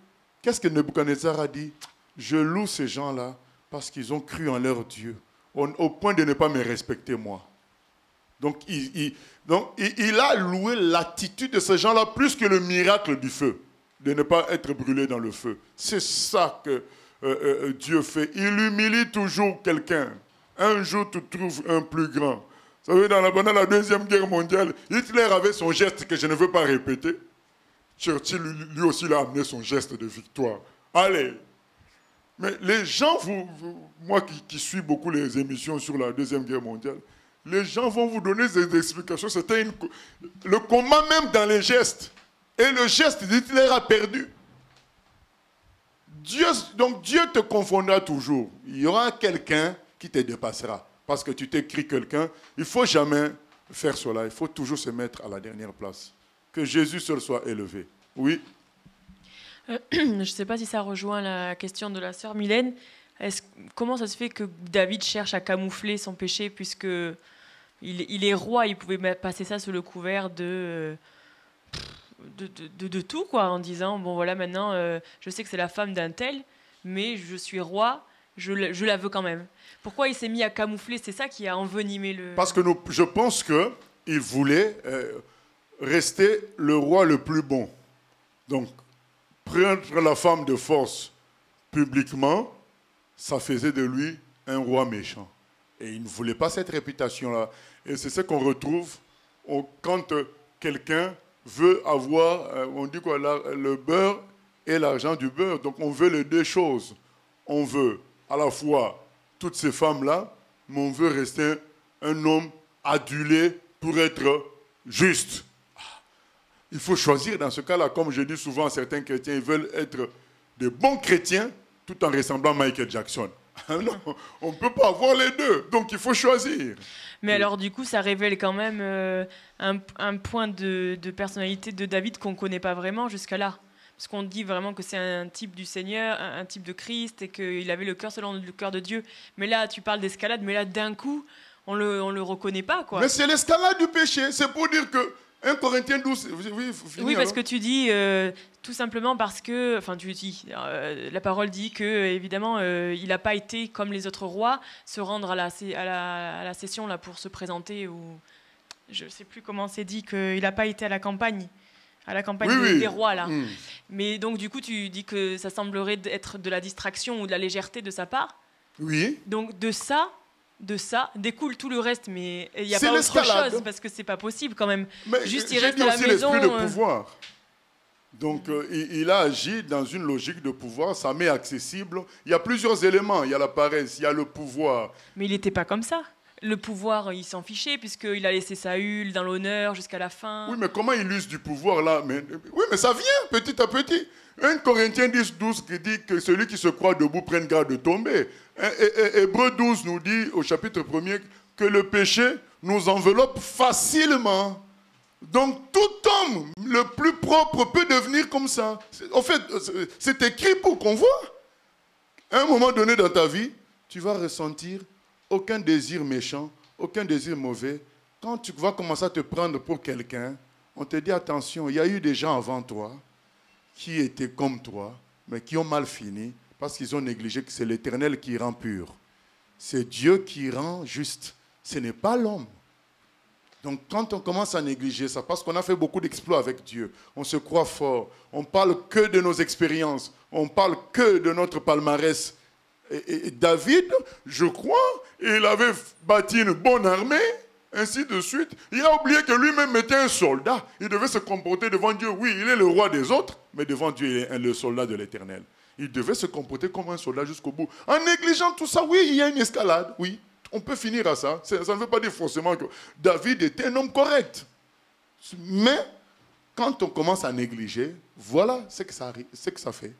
S4: qu'est-ce que Nebuchadnezzar a dit? Je loue ces gens-là parce qu'ils ont cru en leur Dieu, au point de ne pas me respecter moi. Donc, il a loué l'attitude de ces gens-là plus que le miracle du feu, de ne pas être brûlé dans le feu. C'est ça que Dieu fait. Il humilie toujours quelqu'un. Un jour, tu trouves un plus grand. Vous savez, pendant la Deuxième Guerre mondiale, Hitler avait son geste que je ne veux pas répéter. Churchill, lui aussi, il a amené son geste de victoire. Allez. Mais les gens, moi qui suis beaucoup les émissions sur la Deuxième Guerre mondiale, les gens vont vous donner des explications. C'était le combat même dans les gestes. Et le geste d'Hitler a perdu. Donc Dieu te confondra toujours. Il y aura quelqu'un qui te dépassera. Parce que tu t'écris quelqu'un. Il ne faut jamais faire cela. Il faut toujours se mettre à la dernière place. Que Jésus seul soit élevé. Oui.
S6: Je ne sais pas si ça rejoint la question de la sœur Mylène. Comment ça se fait que David cherche à camoufler son péché puisque il est roi, il pouvait passer ça sous le couvert de tout, quoi, en disant bon voilà, maintenant je sais que c'est la femme d'un tel, mais je suis roi, je la veux quand même. Pourquoi il s'est mis à camoufler? C'est ça qui a envenimé le...
S4: Parce que je pense qu'il voulait rester le roi le plus bon. Donc, prendre la femme de force publiquement, ça faisait de lui un roi méchant. Et il ne voulait pas cette réputation-là. Et c'est ce qu'on retrouve quand quelqu'un veut avoir, on dit quoi, le beurre et l'argent du beurre. Donc on veut les deux choses. On veut à la fois toutes ces femmes-là, mais on veut rester un homme adulé pour être juste. Il faut choisir dans ce cas-là, comme je dis souvent à certains chrétiens, ils veulent être de bons chrétiens tout en ressemblant à Michael Jackson. Non, on ne peut pas avoir les deux, donc il faut choisir.
S6: Mais alors du coup, ça révèle quand même un point de personnalité de David qu'on ne connaît pas vraiment jusqu'à là. Parce qu'on dit vraiment que c'est un type du Seigneur, un type de Christ, et qu'il avait le cœur selon le cœur de Dieu. Mais là, tu parles d'escalade, mais là, d'un coup, on le reconnaît pas, quoi.
S4: Mais c'est l'escalade du péché, c'est pour dire que 1 Corinthiens 12...
S6: Oui, parce que tu dis, tout simplement parce que... Enfin, tu dis, la parole dit que, évidemment, il n'a pas été, comme les autres rois, se rendre à la session là, pour se présenter. Ou, je ne sais plus comment c'est dit, qu'il n'a pas été à la campagne des rois, là. Mm. Mais donc, du coup, tu dis que ça semblerait être de la distraction ou de la légèreté de sa part.
S4: Oui.
S6: Donc, de ça découle tout le reste, mais il n'y a pas autre chose, parce que c'est pas possible quand même.
S4: Mais
S6: juste il reste à la maison.
S4: L'esprit de pouvoir. Donc il a agi dans une logique de pouvoir, ça m'est accessible. Il y a plusieurs éléments, il y a la paresse, il y a le pouvoir.
S6: Mais il n'était pas comme ça. Le pouvoir, il s'en fichait, puisqu'il a laissé Saül dans l'honneur jusqu'à la fin.
S4: Oui, mais comment il use du pouvoir là? Oui, mais ça vient petit à petit. 1 Corinthiens 10, 12 qui dit que celui qui se croit debout prenne garde de tomber. Hébreux 12 nous dit au chapitre 1er que le péché nous enveloppe facilement. Donc tout homme le plus propre peut devenir comme ça. En fait, c'est écrit pour qu'on voit. À un moment donné dans ta vie, tu vas ressentir aucun désir méchant, aucun désir mauvais. Quand tu vas commencer à te prendre pour quelqu'un, on te dit attention, il y a eu des gens avant toi qui étaient comme toi, mais qui ont mal fini parce qu'ils ont négligé que c'est l'Éternel qui rend pur. C'est Dieu qui rend juste. Ce n'est pas l'homme. Donc quand on commence à négliger ça, parce qu'on a fait beaucoup d'exploits avec Dieu, on se croit fort, on parle que de nos expériences, on parle que de notre palmarès. Et David, je crois, il avait bâti une bonne armée, ainsi de suite. Il a oublié que lui-même était un soldat. Il devait se comporter devant Dieu. Oui, il est le roi des autres, mais devant Dieu, il est le soldat de l'Éternel. Il devait se comporter comme un soldat jusqu'au bout. En négligeant tout ça, oui, il y a une escalade, oui. On peut finir à ça. Ça ne veut pas dire forcément que David était un homme correct. Mais quand on commence à négliger, voilà ce que ça fait.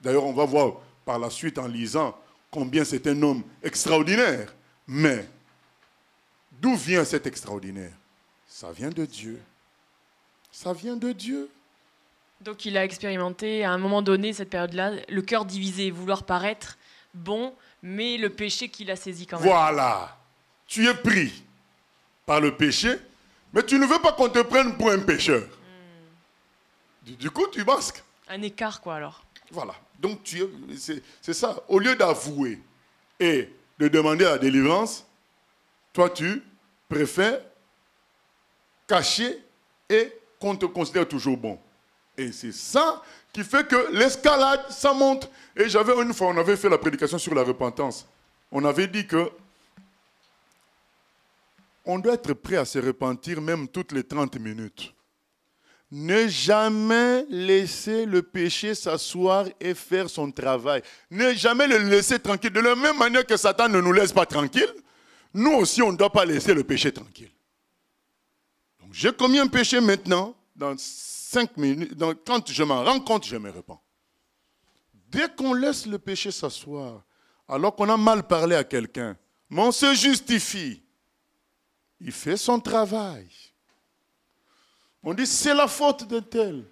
S4: D'ailleurs, on va voir par la suite en lisant combien c'est un homme extraordinaire. Mais d'où vient cet extraordinaire? Ça vient de Dieu. Ça vient de Dieu.
S6: Donc il a expérimenté à un moment donné, cette période-là, le cœur divisé, vouloir paraître bon, mais le péché qu'il a saisi quand même.
S4: Voilà. Tu es pris par le péché, mais tu ne veux pas qu'on te prenne pour un pécheur. Du coup, tu masques.
S6: Un écart, quoi, alors.
S4: Voilà. Donc, c'est ça. Au lieu d'avouer et de demander la délivrance, toi, tu préfères caché et qu'on te considère toujours bon. Et c'est ça qui fait que l'escalade, ça monte. Et j'avais une fois, on avait fait la prédication sur la repentance. On avait dit que on doit être prêt à se repentir même toutes les 30 minutes. Ne jamais laisser le péché s'asseoir et faire son travail. Ne jamais le laisser tranquille. De la même manière que Satan ne nous laisse pas tranquille, nous aussi, on ne doit pas laisser le péché tranquille. Donc, j'ai commis un péché maintenant, dans 5 minutes, quand je m'en rends compte, je me repens. Dès qu'on laisse le péché s'asseoir, alors qu'on a mal parlé à quelqu'un, mais on se justifie, il fait son travail. On dit, c'est la faute d'un tel.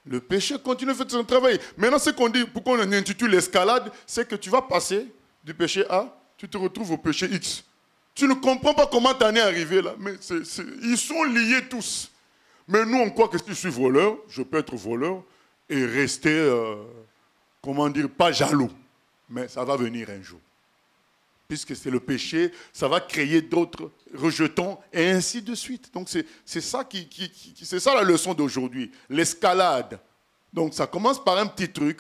S4: Le péché continue de faire son travail. Maintenant, ce qu'on dit, pourquoi on intitule l'escalade, c'est que tu vas passer du péché A, tu te retrouves au péché X. Tu ne comprends pas comment tu en es arrivé là. Mais ils sont liés tous. Mais nous, on croit que si je suis voleur, je peux être voleur et rester, comment dire, pas jaloux. Mais ça va venir un jour. Puisque c'est le péché, ça va créer d'autres rejetons et ainsi de suite. Donc c'est ça, c'est ça la leçon d'aujourd'hui, l'escalade. Donc ça commence par un petit truc,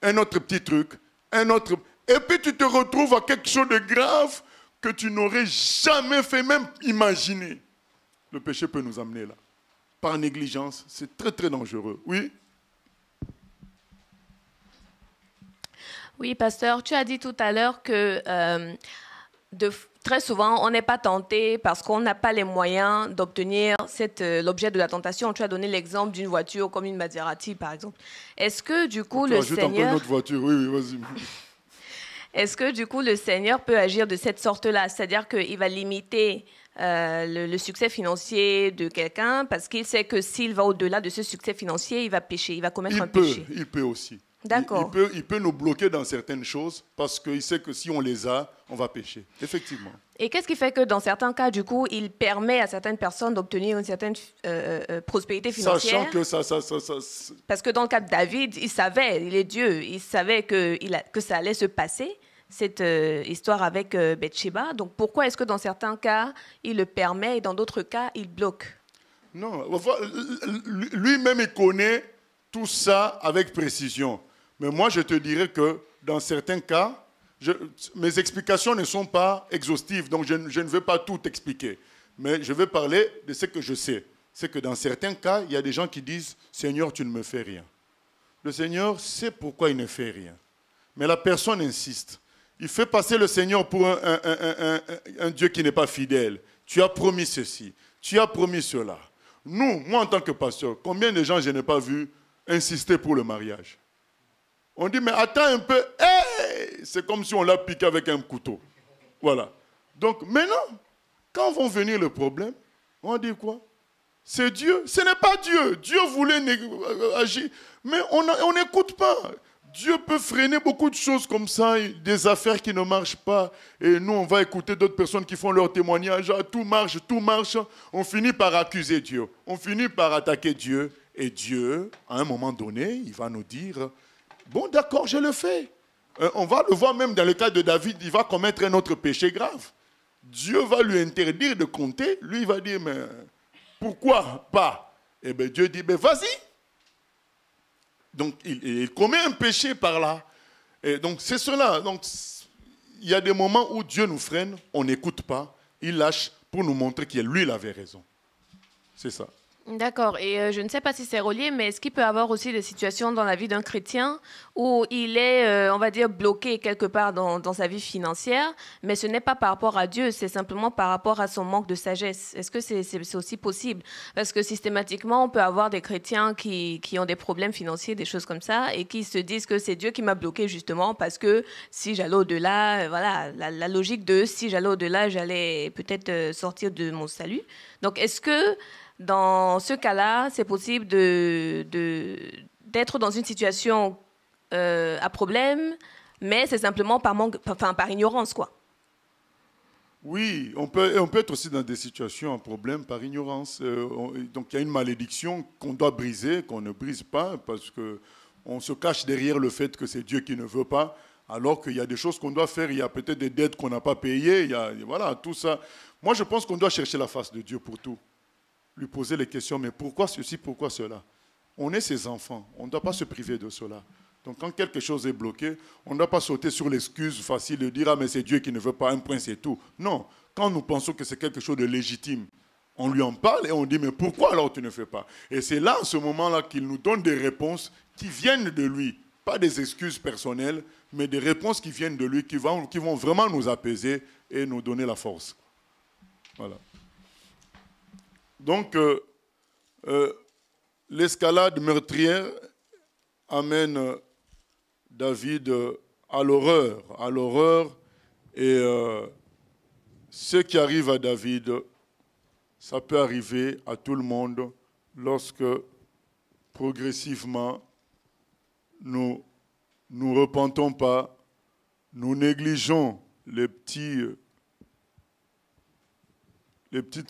S4: un autre petit truc, un autre... Et puis tu te retrouves à quelque chose de grave que tu n'aurais jamais fait, même imaginer. Le péché peut nous amener là. Par négligence, c'est très très dangereux. Oui?
S7: Oui, pasteur, tu as dit tout à l'heure que très souvent, on n'est pas tenté parce qu'on n'a pas les moyens d'obtenir l'objet de la tentation. Tu as donné l'exemple d'une voiture comme une Maserati, par exemple. Est-ce que, du coup, le Seigneur...
S4: Ajoute encore une autre voiture, oui, vas-y.
S7: Est-ce que, du coup, le Seigneur peut agir de cette sorte-là? C'est-à-dire qu'il va limiter le succès financier de quelqu'un parce qu'il sait que s'il va au-delà de ce succès financier, il va pécher, il va commettre un péché.
S4: Il peut aussi.
S7: D'accord.
S4: Il peut nous bloquer dans certaines choses parce qu'il sait que si on les a, on va pécher. Effectivement.
S7: Et qu'est-ce qui fait que dans certains cas, du coup, il permet à certaines personnes d'obtenir une certaine prospérité financière?
S4: Sachant que ça...
S7: Parce que dans le cas de David, il savait, il est Dieu, il savait que ça allait se passer, cette histoire avec Bathsheba. Donc pourquoi est-ce que dans certains cas, il le permet et dans d'autres cas, il bloque?
S4: Non, lui-même, il connaît tout ça avec précision. Mais moi, je te dirais que dans certains cas, mes explications ne sont pas exhaustives, donc je ne vais pas tout expliquer. Mais je vais parler de ce que je sais. C'est que dans certains cas, il y a des gens qui disent « Seigneur, tu ne me fais rien ». Le Seigneur sait pourquoi il ne fait rien. Mais la personne insiste. Il fait passer le Seigneur pour un Dieu qui n'est pas fidèle. Tu as promis ceci, tu as promis cela. Nous, moi en tant que pasteur, combien de gens je n'ai pas vu insister pour le mariage? On dit, mais attends un peu, hey! C'est comme si on l'a piqué avec un couteau. Voilà. Donc maintenant, quand vont venir le problème, on dit quoi? C'est Dieu. Ce n'est pas Dieu. Dieu voulait agir, mais on n'écoute pas. Dieu peut freiner beaucoup de choses comme ça, des affaires qui ne marchent pas. Et nous, on va écouter d'autres personnes qui font leur témoignage. Ah, tout marche, tout marche. On finit par accuser Dieu. On finit par attaquer Dieu. Et Dieu, à un moment donné, il va nous dire, bon, d'accord, je le fais. On va le voir même dans le cas de David, il va commettre un autre péché grave. Dieu va lui interdire de compter. Lui, il va dire, mais pourquoi pas? Eh bien, Dieu dit, mais vas-y. Donc, il commet un péché par là. Et donc, c'est cela. Donc, il y a des moments où Dieu nous freine, on n'écoute pas, il lâche pour nous montrer qu'il lui, il avait raison. C'est ça.
S7: D'accord. Et je ne sais pas si c'est relié, mais est-ce qu'il peut y avoir aussi des situations dans la vie d'un chrétien où il est, on va dire, bloqué quelque part dans sa vie financière, mais ce n'est pas par rapport à Dieu, c'est simplement par rapport à son manque de sagesse? Est-ce que c'est aussi possible? Parce que systématiquement, on peut avoir des chrétiens qui ont des problèmes financiers, des choses comme ça, et qui se disent que c'est Dieu qui m'a bloqué justement parce que si j'allais au-delà, voilà, la logique de si j'allais au-delà, j'allais peut-être sortir de mon salut. Donc, est-ce que dans ce cas-là, c'est possible d'être dans une situation à problème, mais c'est simplement par ignorance, quoi?
S4: Oui, on peut être aussi dans des situations à problème par ignorance. Donc il y a une malédiction qu'on doit briser, qu'on ne brise pas, parce qu'on se cache derrière le fait que c'est Dieu qui ne veut pas, alors qu'il y a des choses qu'on doit faire, il y a peut-être des dettes qu'on n'a pas payées, voilà, tout ça. Moi, je pense qu'on doit chercher la face de Dieu pour tout. lui poser les questions, mais pourquoi ceci, pourquoi cela? On est ses enfants, on ne doit pas se priver de cela. Donc quand quelque chose est bloqué, on ne doit pas sauter sur l'excuse facile de dire « Ah, mais c'est Dieu qui ne veut pas, un point, c'est tout ». Non, quand nous pensons que c'est quelque chose de légitime, on lui en parle et on dit « Mais pourquoi alors tu ne fais pas ?» Et c'est là, à ce moment-là, qu'il nous donne des réponses qui viennent de lui. Pas des excuses personnelles, mais des réponses qui viennent de lui, qui vont vraiment nous apaiser et nous donner la force. Voilà. Donc, l'escalade meurtrière amène David à l'horreur. Et ce qui arrive à David, ça peut arriver à tout le monde lorsque, progressivement, nous ne repentons pas, nous négligeons les petites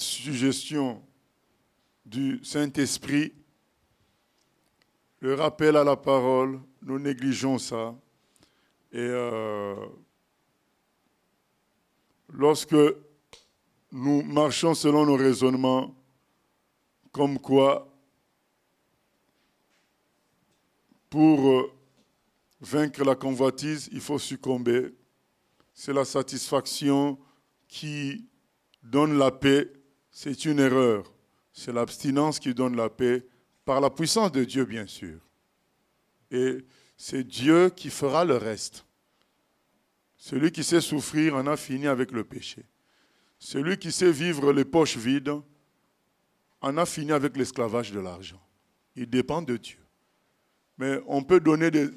S4: suggestions du Saint-Esprit, le rappel à la parole, nous négligeons ça. Et lorsque nous marchons selon nos raisonnements, comme quoi, pour vaincre la convoitise, il faut succomber. C'est la satisfaction qui donne la paix. C'est une erreur. C'est l'abstinence qui donne la paix, par la puissance de Dieu, bien sûr. Et c'est Dieu qui fera le reste. Celui qui sait souffrir en a fini avec le péché. Celui qui sait vivre les poches vides en a fini avec l'esclavage de l'argent. Il dépend de Dieu. Mais on peut donner 10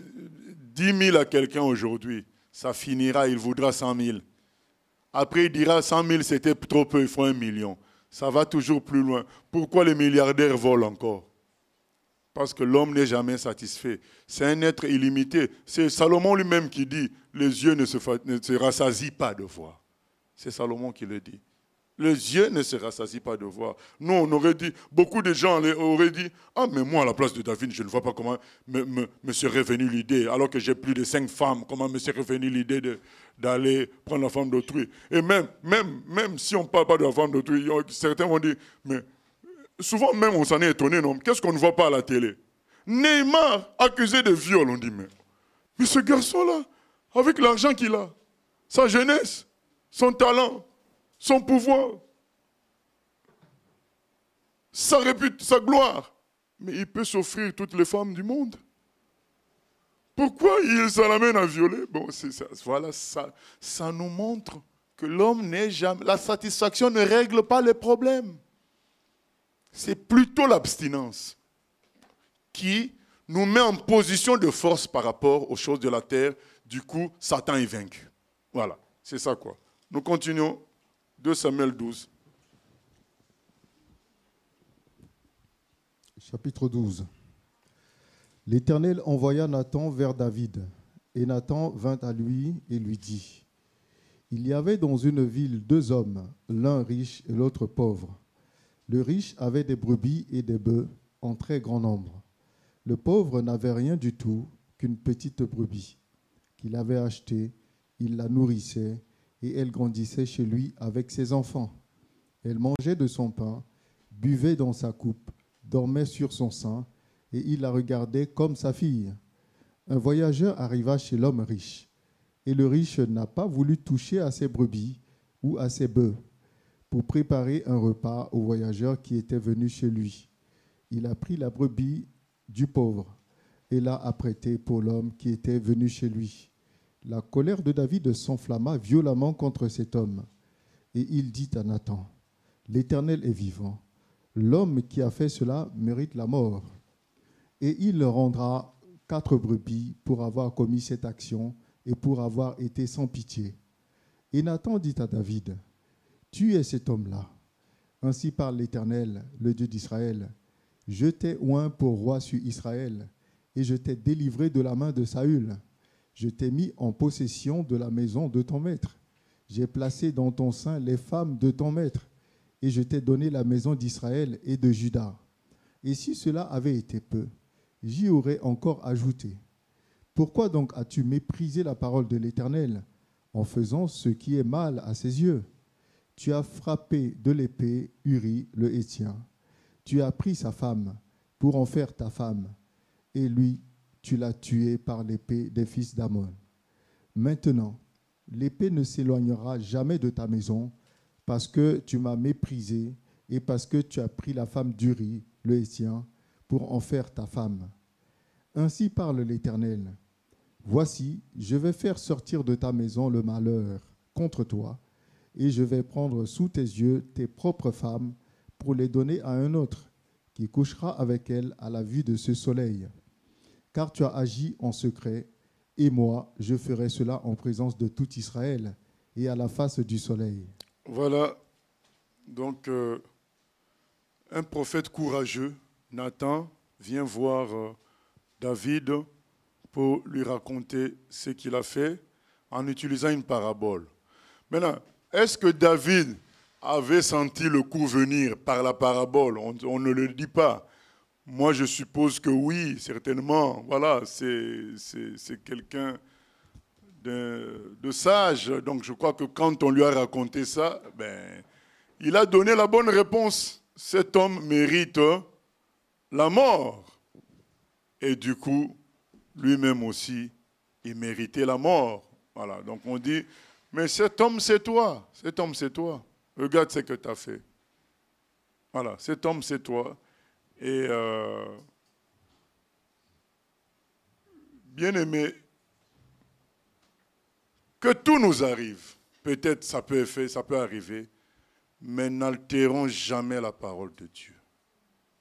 S4: 000 à quelqu'un aujourd'hui. Ça finira, il voudra 100 000. Après, il dira 100 000, c'était trop peu, il faut 1 million. Ça va toujours plus loin. Pourquoi les milliardaires volent encore? Parce que l'homme n'est jamais satisfait. C'est un être illimité. C'est Salomon lui-même qui dit, les yeux ne se rassasient pas de voir. C'est Salomon qui le dit. Les yeux ne se rassasient pas de voir. Nous, on aurait dit, beaucoup de gens auraient dit, ah, mais moi, à la place de David, je ne vois pas comment me serait venue l'idée, alors que j'ai plus de 5 femmes, comment me serait venue l'idée d'aller prendre la femme d'autrui. Et même si on ne parle pas de la femme d'autrui, certains vont dire, mais souvent même on s'en est étonné, non? Qu'est-ce qu'on ne voit pas à la télé? Neymar, accusé de viol, on dit, mais ce garçon-là, avec l'argent qu'il a, sa jeunesse, son talent, son pouvoir, sa gloire, mais il peut s'offrir toutes les femmes du monde. Pourquoi il s'en amène à violer? Bon, voilà, ça nous montre que l'homme n'est jamais... La satisfaction ne règle pas les problèmes. C'est plutôt l'abstinence qui nous met en position de force par rapport aux choses de la terre. Du coup, Satan est vaincu. Voilà, c'est ça quoi. Nous continuons. 2 Samuel 12.
S3: Chapitre 12. L'Éternel envoya Nathan vers David, et Nathan vint à lui et lui dit, « Il y avait dans une ville 2 hommes, l'un riche et l'autre pauvre. Le riche avait des brebis et des bœufs en très grand nombre. Le pauvre n'avait rien du tout qu'une petite brebis qu'il avait achetée, il la nourrissait, et elle grandissait chez lui avec ses enfants. Elle mangeait de son pain, buvait dans sa coupe, dormait sur son sein, et il la regardait comme sa fille. Un voyageur arriva chez l'homme riche, et le riche n'a pas voulu toucher à ses brebis ou à ses bœufs pour préparer un repas au voyageur qui était venu chez lui. Il a pris la brebis du pauvre et l'a apprêtée pour l'homme qui était venu chez lui. La colère de David s'enflamma violemment contre cet homme. Et il dit à Nathan, « L'Éternel est vivant. L'homme qui a fait cela mérite la mort. » Et il rendra 4 brebis pour avoir commis cette action et pour avoir été sans pitié. Et Nathan dit à David, « Tu es cet homme-là. Ainsi parle l'Éternel, le Dieu d'Israël. Je t'ai oint pour roi sur Israël, et je t'ai délivré de la main de Saül. Je t'ai mis en possession de la maison de ton maître. J'ai placé dans ton sein les femmes de ton maître, et je t'ai donné la maison d'Israël et de Juda. Et si cela avait été peu, j'y aurais encore ajouté. Pourquoi donc as-tu méprisé la parole de l'Éternel en faisant ce qui est mal à ses yeux? Tu as frappé de l'épée Uri le Héthien, Tu as pris sa femme pour en faire ta femme, et lui, tu l'as tué par l'épée des fils d'Ammon. Maintenant, l'épée ne s'éloignera jamais de ta maison, parce que tu m'as méprisé et parce que tu as pris la femme d'Uri, le Héthien, pour en faire ta femme. Ainsi parle l'Éternel. Voici, je vais faire sortir de ta maison le malheur contre toi, et je vais prendre sous tes yeux tes propres femmes pour les donner à un autre, qui couchera avec elles à la vue de ce soleil. Car tu as agi en secret, et moi, je ferai cela en présence de tout Israël et à la face du soleil.
S4: Voilà, donc un prophète courageux, Nathan, vient voir David pour lui raconter ce qu'il a fait en utilisant une parabole. Maintenant, est-ce que David avait senti le coup venir par la parabole? On ne le dit pas. Moi, je suppose que oui, certainement. Voilà, c'est quelqu'un de sage. Donc, je crois que quand on lui a raconté ça, il a donné la bonne réponse. Cet homme mérite la mort. Et du coup, lui-même aussi, il méritait la mort. Voilà, donc on dit, mais cet homme, c'est toi. Cet homme, c'est toi. Regarde ce que tu as fait. Voilà, cet homme, c'est toi. Et bien aimé, que tout nous arrive, peut-être ça peut arriver, mais n'altérons jamais la parole de Dieu.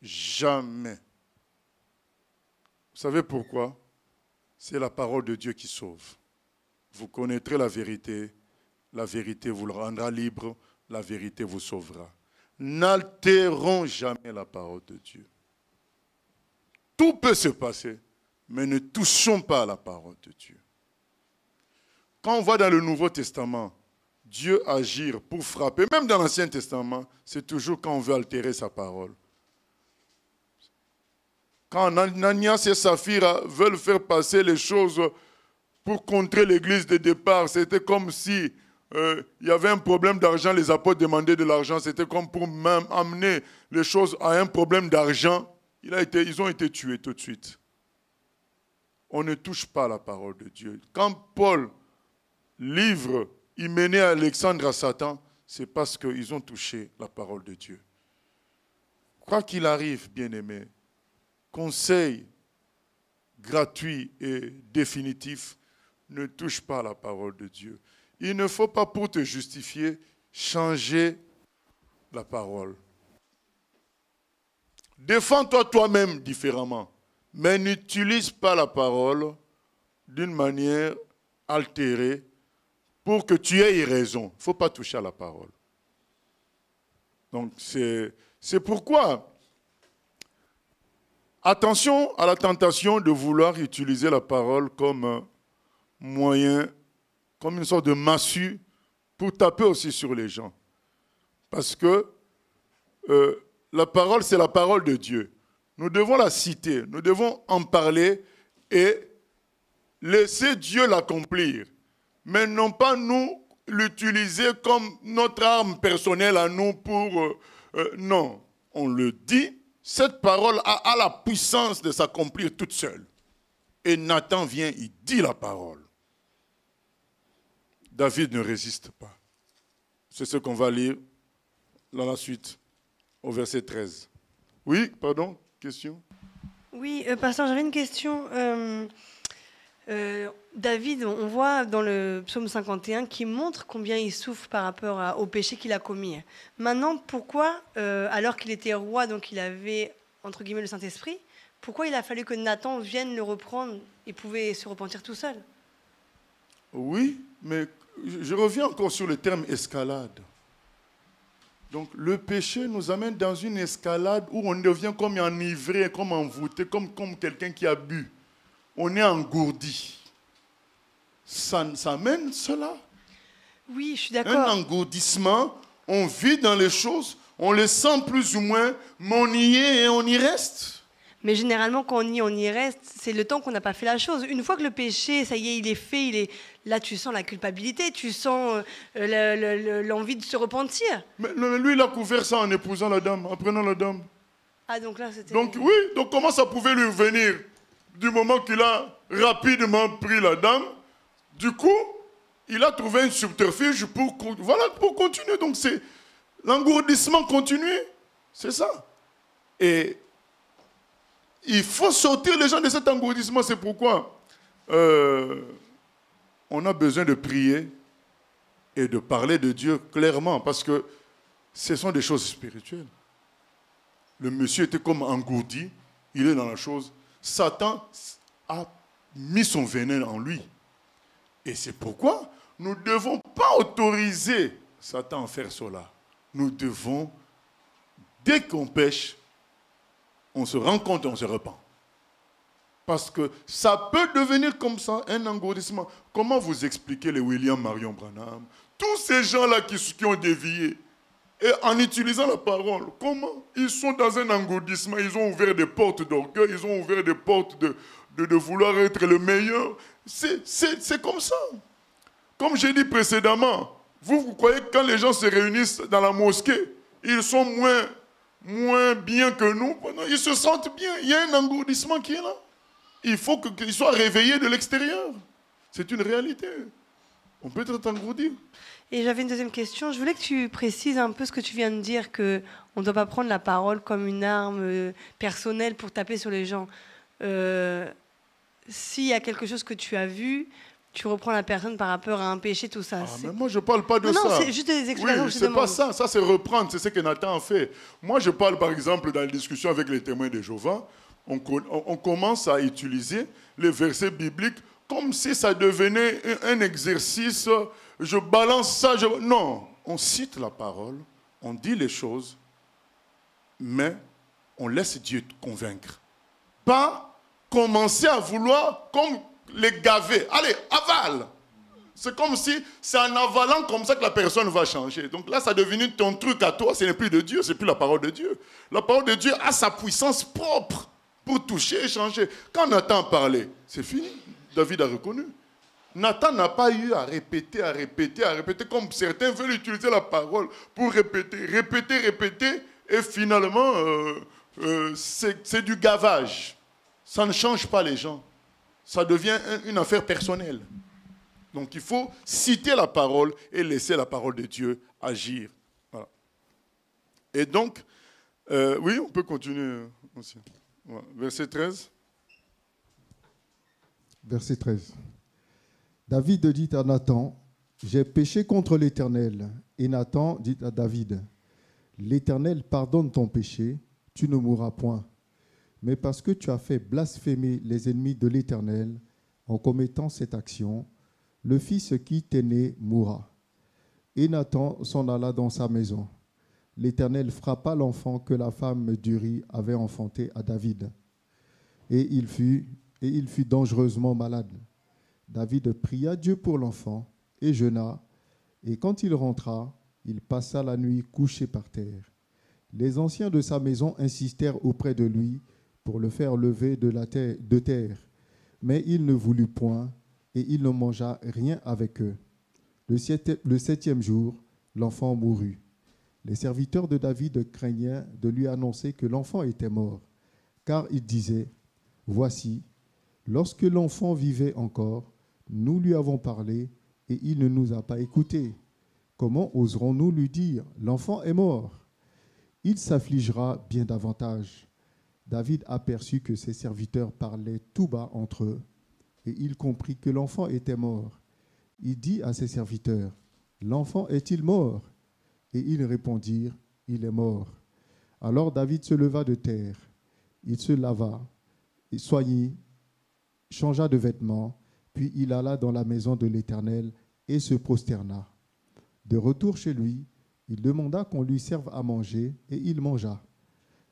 S4: Jamais. Vous savez pourquoi? C'est la parole de Dieu qui sauve. Vous connaîtrez la vérité vous le rendra libre, la vérité vous sauvera. N'altérons jamais la parole de Dieu. Tout peut se passer, mais ne touchons pas à la parole de Dieu. Quand on va dans le Nouveau Testament, Dieu agir pour frapper, même dans l'Ancien Testament, c'est toujours quand on veut altérer sa parole. Quand Ananias et Saphira veulent faire passer les choses pour contrer l'église de départ, c'était comme si il y avait un problème d'argent, les apôtres demandaient de l'argent, c'était comme pour même amener les choses à un problème d'argent. Ils ont été tués tout de suite. On ne touche pas à la parole de Dieu. Quand Paul livre, il menait Alexandre à Satan, c'est parce qu'ils ont touché la parole de Dieu. Quoi qu'il arrive, bien-aimé, conseil gratuit et définitif, ne touche pas à la parole de Dieu. Il ne faut pas, pour te justifier, changer la parole. Défends-toi toi-même différemment, mais n'utilise pas la parole d'une manière altérée pour que tu aies raison. Il ne faut pas toucher à la parole. Donc, c'est pourquoi, attention à la tentation de vouloir utiliser la parole comme un moyen, comme une sorte de massue pour taper aussi sur les gens. Parce que la parole, c'est la parole de Dieu. Nous devons la citer, nous devons en parler et laisser Dieu l'accomplir. Mais non pas nous l'utiliser comme notre arme personnelle à nous pour... non, on le dit, cette parole a la puissance de s'accomplir toute seule. Et Nathan vient, il dit la parole. David ne résiste pas. C'est ce qu'on va lire dans la suite, au verset 13. Oui, pardon, question?
S5: Oui, pasteur, j'avais une question. David, on voit dans le psaume 51 qu'il montre combien il souffre par rapport au péché qu'il a commis. Maintenant, pourquoi, alors qu'il était roi, donc il avait, entre guillemets, le Saint-Esprit, pourquoi il a fallu que Nathan vienne le reprendre? Il pouvait se repentir tout seul.
S4: Oui, mais je reviens encore sur le terme escalade. Donc le péché nous amène dans une escalade où on devient comme enivré, comme envoûté, comme quelqu'un qui a bu. On est engourdi. Ça amène cela.
S5: Oui, je suis d'accord.
S4: Un engourdissement, on vit dans les choses, on les sent plus ou moins, mais on y est et on y reste.
S5: Mais généralement, quand on y reste, c'est le temps qu'on n'a pas fait la chose. Une fois que le péché, ça y est, il est fait, là, tu sens la culpabilité, tu sens l'envie de se repentir.
S4: Mais lui, il a couvert ça en épousant la dame, en prenant la dame.
S5: Ah, donc là, c'était...
S4: Donc oui, donc comment ça pouvait lui venir du moment qu'il a rapidement pris la dame? Du coup, il a trouvé un subterfuge pour continuer. Donc c'est l'engourdissement continu. C'est ça. Et il faut sortir les gens de cet engourdissement. C'est pourquoi on a besoin de prier et de parler de Dieu clairement, parce que ce sont des choses spirituelles. Le monsieur était comme engourdi, il est dans la chose. Satan a mis son venin en lui. Et c'est pourquoi nous ne devons pas autoriser Satan à faire cela. Nous devons, dès qu'on pêche, on se rend compte et on se repent. Parce que ça peut devenir comme ça, un engourdissement. Comment vous expliquez les William Marion Branham, tous ces gens-là qui ont dévié, et en utilisant la parole, comment ils sont dans un engourdissement, ils ont ouvert des portes d'orgueil, ils ont ouvert des portes de vouloir être le meilleur. C'est comme ça. Comme j'ai dit précédemment, vous croyez que quand les gens se réunissent dans la mosquée, ils sont moins bien que nous? Non, ils se sentent bien. Il y a un engourdissement qui est là. Il faut qu'ils soient réveillés de l'extérieur. C'est une réalité. On peut être engourdi.
S5: Et j'avais une deuxième question. Je voulais que tu précises un peu ce que tu viens de dire, qu'on ne doit pas prendre la parole comme une arme personnelle pour taper sur les gens. S'il y a quelque chose que tu as vu, tu reprends la personne par rapport à un péché, tout ça.
S4: Mais moi, je ne parle pas de ça.
S5: Non, c'est juste des explications.
S4: Oui, c'est pas ça. Ça, c'est reprendre. C'est ce que Nathan a fait. Moi, je parle, par exemple, dans la discussion avec les témoins de Jéhovah, on commence à utiliser les versets bibliques comme si ça devenait un exercice. Je balance ça. Non, on cite la parole, on dit les choses, mais on laisse Dieu convaincre. Pas commencer à vouloir comme les gaver. Allez, avale. C'est comme si c'est en avalant comme ça que la personne va changer. Donc là, ça devenu ton truc à toi. Ce n'est plus de Dieu, c'est plus la parole de Dieu. La parole de Dieu a sa puissance propre pour toucher et changer. Quand Nathan parlait, c'est fini. David a reconnu. Nathan n'a pas eu à répéter, comme certains veulent utiliser la parole pour répéter, et finalement, c'est du gavage. Ça ne change pas les gens. Ça devient une affaire personnelle. Donc il faut citer la parole et laisser la parole de Dieu agir. Voilà. Et donc, oui, on peut continuer aussi. Voilà. Verset 13.
S3: Verset 13. David dit à Nathan, « J'ai péché contre l'Éternel. » Et Nathan dit à David, « L'Éternel pardonne ton péché, tu ne mourras point. Mais parce que tu as fait blasphémer les ennemis de l'Éternel en commettant cette action, le fils qui t'est né mourra. » Et Nathan s'en alla dans sa maison. L'Éternel frappa l'enfant que la femme d'Uri avait enfanté à David. Et il fut dangereusement malade. David pria Dieu pour l'enfant et jeûna, et quand il rentra, il passa la nuit couché par terre. Les anciens de sa maison insistèrent auprès de lui pour le faire lever de terre, mais il ne voulut point, et il ne mangea rien avec eux. Le 7e jour, l'enfant mourut. Les serviteurs de David craignaient de lui annoncer que l'enfant était mort, car ils disaient, « Voici, lorsque l'enfant vivait encore, nous lui avons parlé et il ne nous a pas écoutés. Comment oserons-nous lui dire, l'enfant est mort? Il s'affligera bien davantage. » David aperçut que ses serviteurs parlaient tout bas entre eux, et il comprit que l'enfant était mort. Il dit à ses serviteurs, « L'enfant est-il mort ?» Et ils répondirent, « Il est mort. » Alors David se leva de terre, il se lava, et soignit, changea de vêtements, puis il alla dans la maison de l'Éternel et se prosterna. De retour chez lui, il demanda qu'on lui serve à manger, et il mangea.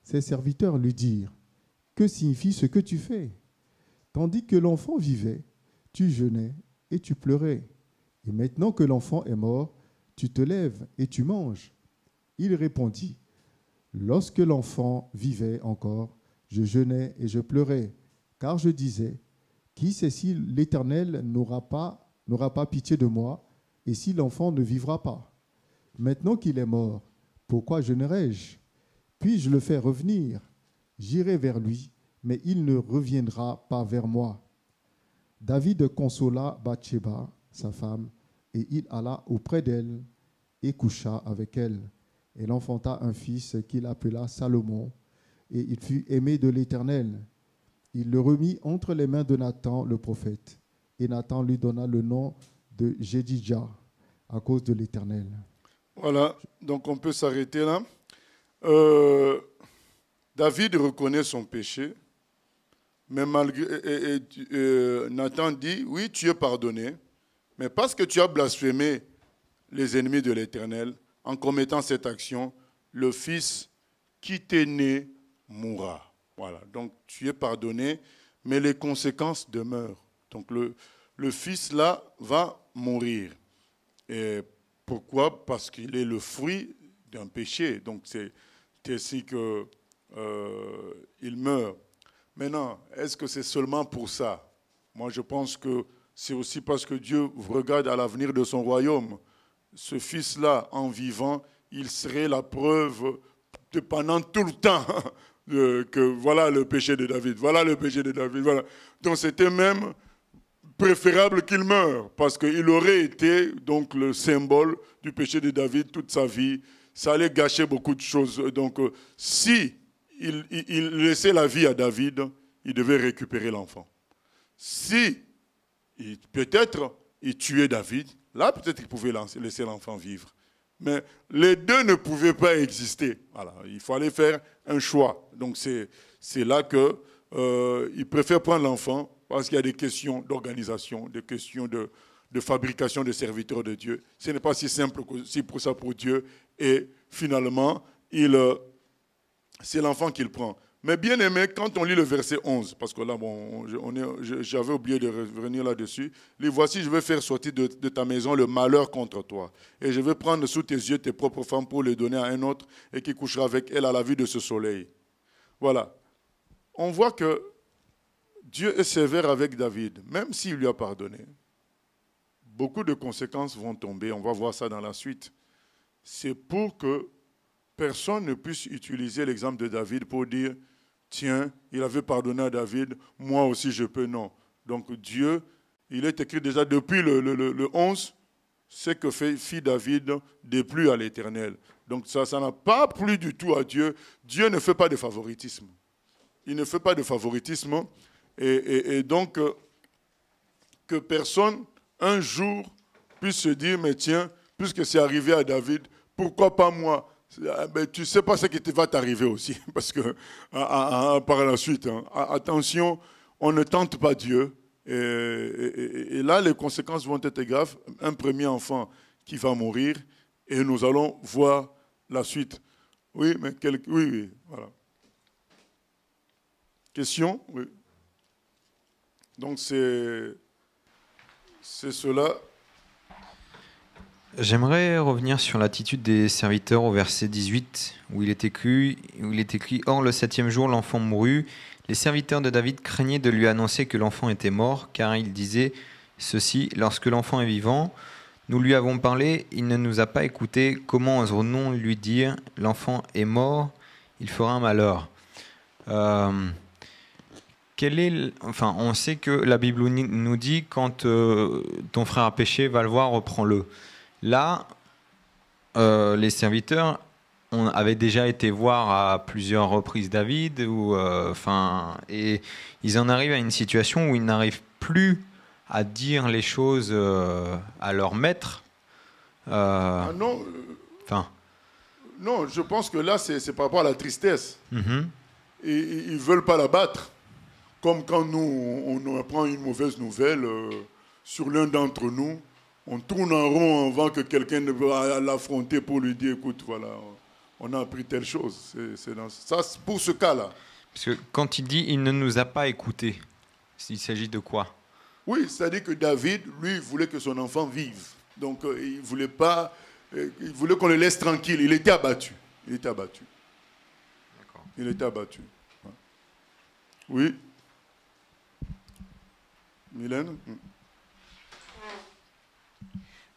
S3: Ses serviteurs lui dirent, « Que signifie ce que tu fais? Tandis que l'enfant vivait, tu jeûnais et tu pleurais. Et maintenant que l'enfant est mort, tu te lèves et tu manges. » Il répondit, « Lorsque l'enfant vivait encore, je jeûnais et je pleurais, car je disais, qui sait si l'Éternel n'aura pas pitié de moi, et si l'enfant ne vivra pas? Maintenant qu'il est mort, pourquoi jeûnerai-je? Puis-je le faire revenir? J'irai vers lui, mais il ne reviendra pas vers moi. » David consola Bathsheba, sa femme, et il alla auprès d'elle et coucha avec elle. Elle enfanta un fils qu'il appela Salomon, et il fut aimé de l'Éternel. Il le remit entre les mains de Nathan le prophète, et Nathan lui donna le nom de Jédidja à cause de l'Éternel.
S4: Voilà, donc on peut s'arrêter là. David reconnaît son péché, mais malgré Nathan dit, oui, tu es pardonné, mais parce que tu as blasphémé les ennemis de l'Éternel, en commettant cette action, le fils qui t'est né mourra. Voilà, donc tu es pardonné, mais les conséquences demeurent. Donc le fils là va mourir. Et pourquoi? Parce qu'il est le fruit d'un péché. Donc c'est ainsi qu'il meurt. Maintenant, est-ce que c'est seulement pour ça? Moi, je pense que c'est aussi parce que Dieu regarde à l'avenir de son royaume. Ce fils-là, en vivant, il serait la preuve pendant tout le temps que voilà le péché de David, voilà le péché de David. Voilà. Donc c'était même préférable qu'il meure, parce qu'il aurait été donc le symbole du péché de David toute sa vie. Ça allait gâcher beaucoup de choses. Donc si il laissait la vie à David, il devait récupérer l'enfant. Si peut-être il tuait David, là peut-être qu'il pouvait laisser l'enfant vivre. Mais les deux ne pouvaient pas exister. Voilà, il fallait faire un choix. Donc c'est là qu'il préfère prendre l'enfant parce qu'il y a des questions d'organisation, des questions de fabrication de serviteurs de Dieu. Ce n'est pas si simple que pour ça pour Dieu. Et finalement, c'est l'enfant qu'il prend. Mais bien aimé, quand on lit le verset 11, parce que là, bon, j'avais oublié de revenir là-dessus, « Voici, je vais faire sortir de ta maison le malheur contre toi, et je vais prendre sous tes yeux tes propres femmes pour les donner à un autre, et qui couchera avec elle à la vue de ce soleil. » Voilà. On voit que Dieu est sévère avec David, même s'il lui a pardonné. Beaucoup de conséquences vont tomber, on va voir ça dans la suite. C'est pour que personne ne puisse utiliser l'exemple de David pour dire « Tiens, il avait pardonné à David, moi aussi je peux. » Non. Donc Dieu, il est écrit déjà depuis le 11, ce que fit David déplut à l'Éternel. Donc ça n'a pas plu du tout à Dieu. Dieu ne fait pas de favoritisme. Il ne fait pas de favoritisme. Et donc, que personne, un jour, puisse se dire « Mais tiens, puisque c'est arrivé à David, pourquoi pas moi ?» Ben, tu ne sais pas ce qui va t'arriver aussi, parce que par la suite, hein, attention, on ne tente pas Dieu, et là les conséquences vont être graves. Un premier enfant qui va mourir, et nous allons voir la suite. Oui, mais oui, voilà. Question? Oui. Donc c'est cela.
S8: J'aimerais revenir sur l'attitude des serviteurs au verset 18, où il est écrit « Or, le 7e jour, l'enfant mourut. Les serviteurs de David craignaient de lui annoncer que l'enfant était mort, car il disait ceci, « Lorsque l'enfant est vivant, nous lui avons parlé, il ne nous a pas écoutés. Comment oserons-nous lui dire, l'enfant est mort, il fera un malheur ?» On sait que la Bible nous dit, quand ton frère a péché, va le voir, reprends-le. Là, les serviteurs avaient déjà été voir à plusieurs reprises David, et ils en arrivent à une situation où ils n'arrivent plus à dire les choses à leur maître.
S4: Non, je pense que là, c'est par rapport à la tristesse.
S8: Mm-hmm.
S4: Et ils ne veulent pas la battre. Comme quand nous, on apprend une mauvaise nouvelle sur l'un d'entre nous, on tourne en rond avant que quelqu'un ne va l'affronter pour lui dire, écoute, voilà, on a appris telle chose. C'est pour ce cas-là.
S8: Parce que quand il dit, il ne nous a pas écoutés, il s'agit de quoi?
S4: Oui, c'est-à-dire que David, lui, voulait que son enfant vive. Donc, il voulait pas, il voulait qu'on le laisse tranquille. Il était abattu. D'accord. Il était abattu. Oui. Mylène?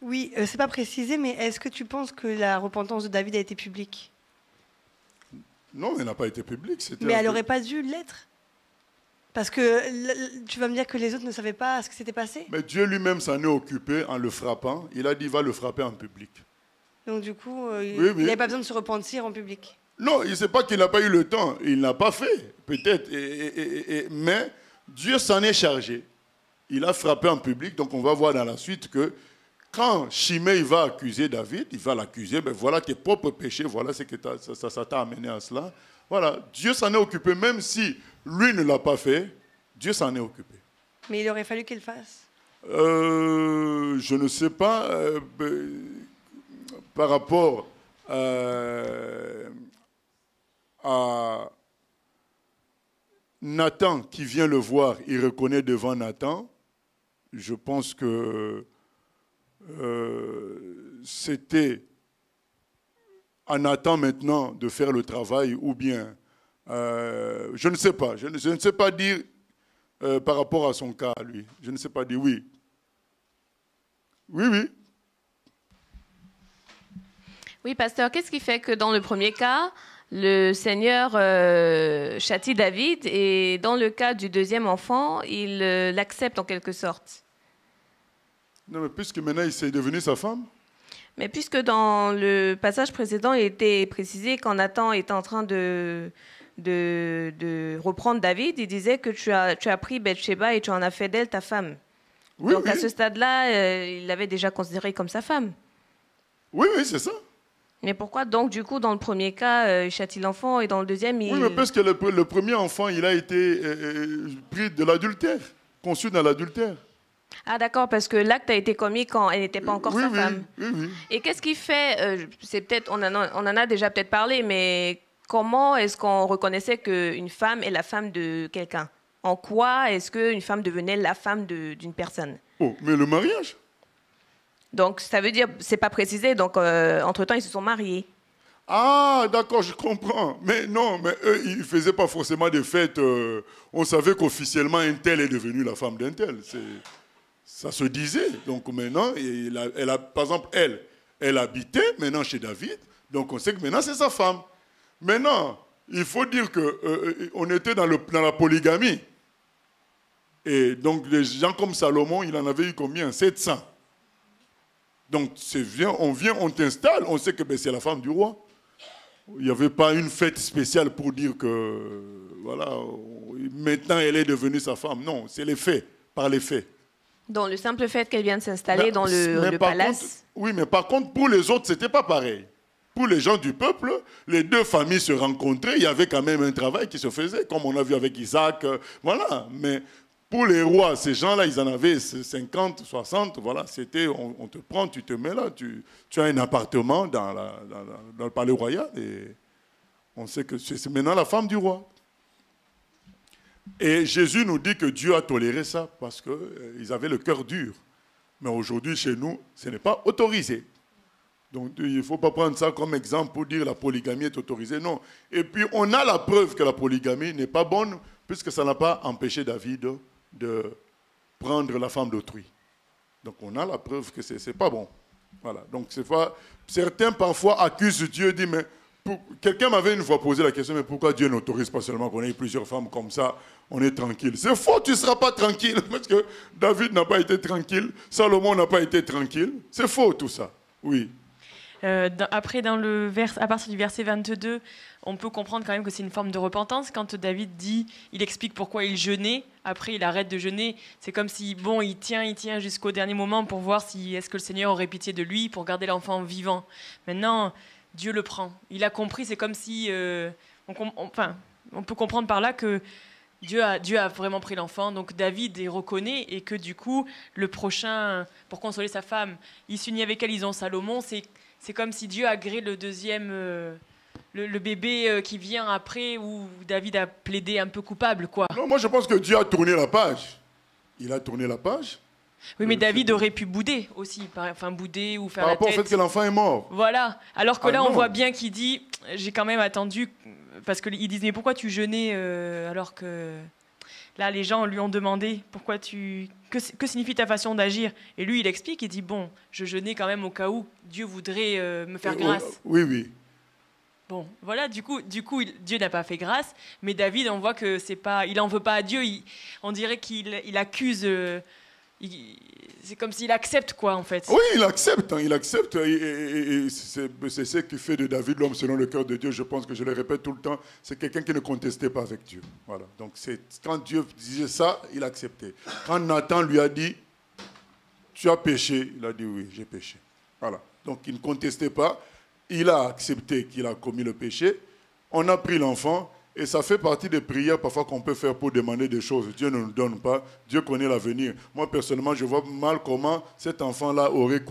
S5: Oui, ce n'est pas précisé, mais est-ce que tu penses que la repentance de David a été publique?
S4: Non, elle n'a pas été publique.
S5: Mais elle n'aurait pas dû l'être. Parce que tu vas me dire que les autres ne savaient pas ce qui s'était passé?
S4: Mais Dieu lui-même s'en est occupé en le frappant. Il a dit, va le frapper en public.
S5: Donc du coup, il
S4: Oui.
S5: n'avait pas besoin de se repentir en public.
S4: Non, il ne sait pas qu'il n'a pas eu le temps. Il n'a pas fait, peut-être. Mais Dieu s'en est chargé. Il a frappé en public. Donc on va voir dans la suite que quand Shimei va accuser David, il va l'accuser, ben voilà tes propres péchés, voilà ce que ça t'a amené à cela. Voilà, Dieu s'en est occupé, même si lui ne l'a pas fait, Dieu s'en est occupé.
S5: Mais il aurait fallu qu'il le fasse.
S4: Je ne sais pas, par rapport à Nathan qui vient le voir, il reconnaît devant Nathan, je pense que c'était à Nathan maintenant de faire le travail ou bien, je ne sais pas, je ne sais pas dire par rapport à son cas, lui, je ne sais pas dire oui. Oui.
S7: Oui, pasteur, qu'est-ce qui fait que dans le premier cas, le Seigneur châtie David et dans le cas du deuxième enfant, il l'accepte en quelque sorte?
S4: Non, mais puisque maintenant il s'est devenu sa femme.
S7: Mais puisque dans le passage précédent, il était précisé quand Nathan était en train de reprendre David, il disait que tu as pris Bathsheba et tu en as fait d'elle ta femme.
S4: Oui,
S7: donc à ce stade-là, il l'avait déjà considérée comme sa femme.
S4: Oui, c'est ça.
S7: Mais pourquoi donc, du coup, dans le premier cas, il châtie l'enfant et dans le deuxième, il...
S4: Oui, mais parce que le premier enfant, il a été pris de l'adultère, conçu dans l'adultère.
S7: Ah d'accord, parce que l'acte a été commis quand elle n'était pas encore sa femme.
S4: Oui.
S7: Et qu'est-ce qui fait, c'est peut-être, on en a déjà peut-être parlé, mais comment est-ce qu'on reconnaissait qu'une femme est la femme de quelqu'un? En quoi est-ce qu'une femme devenait la femme d'une personne?
S4: Oh, mais le mariage.
S7: Donc ça veut dire, c'est pas précisé, donc entre-temps ils se sont mariés.
S4: Ah, d'accord, je comprends. Mais non, mais eux, ils ne faisaient pas forcément des fêtes. On savait qu'officiellement, un tel est devenu la femme d'un tel. Ça se disait. Donc maintenant, par exemple, elle habitait maintenant chez David. Donc on sait que maintenant, c'est sa femme. Maintenant, il faut dire qu'on était dans la polygamie. Et donc, des gens comme Salomon, il en avait eu combien? 700. Donc, on t'installe, on sait que c'est la femme du roi. Il n'y avait pas une fête spéciale pour dire que, voilà, maintenant elle est devenue sa femme. Non, c'est les faits, par les faits.
S7: Donc, le simple fait qu'elle vienne s'installer dans le palace...
S4: Contre, oui, mais par contre, pour les autres, ce n'était pas pareil. Pour les gens du peuple, les deux familles se rencontraient, il y avait quand même un travail qui se faisait, comme on a vu avec Isaac, voilà. Mais pour les rois, ces gens-là, ils en avaient 50, 60, voilà, c'était, on te prend, tu te mets là, tu as un appartement dans le palais royal, et on sait que c'est maintenant la femme du roi. Et Jésus nous dit que Dieu a toléré ça, parce qu'ils avaient le cœur dur. Mais aujourd'hui, chez nous, ce n'est pas autorisé. Donc, il ne faut pas prendre ça comme exemple pour dire que la polygamie est autorisée. Non. Et puis, on a la preuve que la polygamie n'est pas bonne, puisque ça n'a pas empêché David de prendre la femme d'autrui. Donc, on a la preuve que ce n'est pas bon. Voilà. Donc, c'est pas... Certains, parfois, accusent Dieu, disent, mais... Quelqu'un m'avait une fois posé la question, mais pourquoi Dieu n'autorise pas seulement qu'on ait plusieurs femmes comme ça, on est tranquille? C'est faux, tu ne seras pas tranquille, parce que David n'a pas été tranquille, Salomon n'a pas été tranquille. C'est faux, tout ça. Oui.
S6: Après, à partir du verset 22, on peut comprendre quand même que c'est une forme de repentance. Quand David il explique pourquoi il jeûnait, après il arrête de jeûner. C'est comme si, bon, il tient jusqu'au dernier moment pour voir si est-ce que le Seigneur aurait pitié de lui, pour garder l'enfant vivant. Maintenant, Dieu le prend. Il a compris, c'est comme si... on peut comprendre par là que Dieu a vraiment pris l'enfant, donc David y reconnaît, et que du coup, le prochain, pour consoler sa femme, il s'unit avec elle, ils ont Salomon, c'est comme si Dieu a gré le deuxième, le bébé qui vient après, où David a plaidé un peu coupable, quoi.
S4: Non, moi je pense que Dieu a tourné la page. Il a tourné la page.
S6: Oui, mais David aurait pu bouder aussi, bouder ou faire la tête.
S4: Par rapport au fait que l'enfant est mort.
S6: Voilà. Alors que là, on voit bien qu'il dit, j'ai quand même attendu, parce qu'ils disent, mais pourquoi tu jeûnais alors que... Là, les gens lui ont demandé, que signifie ta façon d'agir? Et lui, il explique, il dit, bon, je jeûnais quand même au cas où Dieu voudrait me faire grâce.
S4: Oui.
S6: Bon, voilà, du coup, Dieu n'a pas fait grâce, mais David, on voit que c'est pas, il en veut pas à Dieu. On dirait qu'il accuse. C'est comme s'il accepte, quoi, en fait.
S4: Oui, il accepte, hein, il accepte. Et c'est ce qui fait de David l'homme selon le cœur de Dieu. Je pense que je le répète tout le temps. C'est quelqu'un qui ne contestait pas avec Dieu. Voilà. Donc quand Dieu disait ça, il acceptait. Quand Nathan lui a dit, tu as péché, il a dit oui, j'ai péché. Voilà. Donc il ne contestait pas. Il a accepté qu'il a commis le péché. On a pris l'enfant. Et ça fait partie des prières parfois qu'on peut faire pour demander des choses. Dieu ne nous donne pas. Dieu connaît l'avenir. Moi, personnellement, je vois mal comment cet enfant-là aurait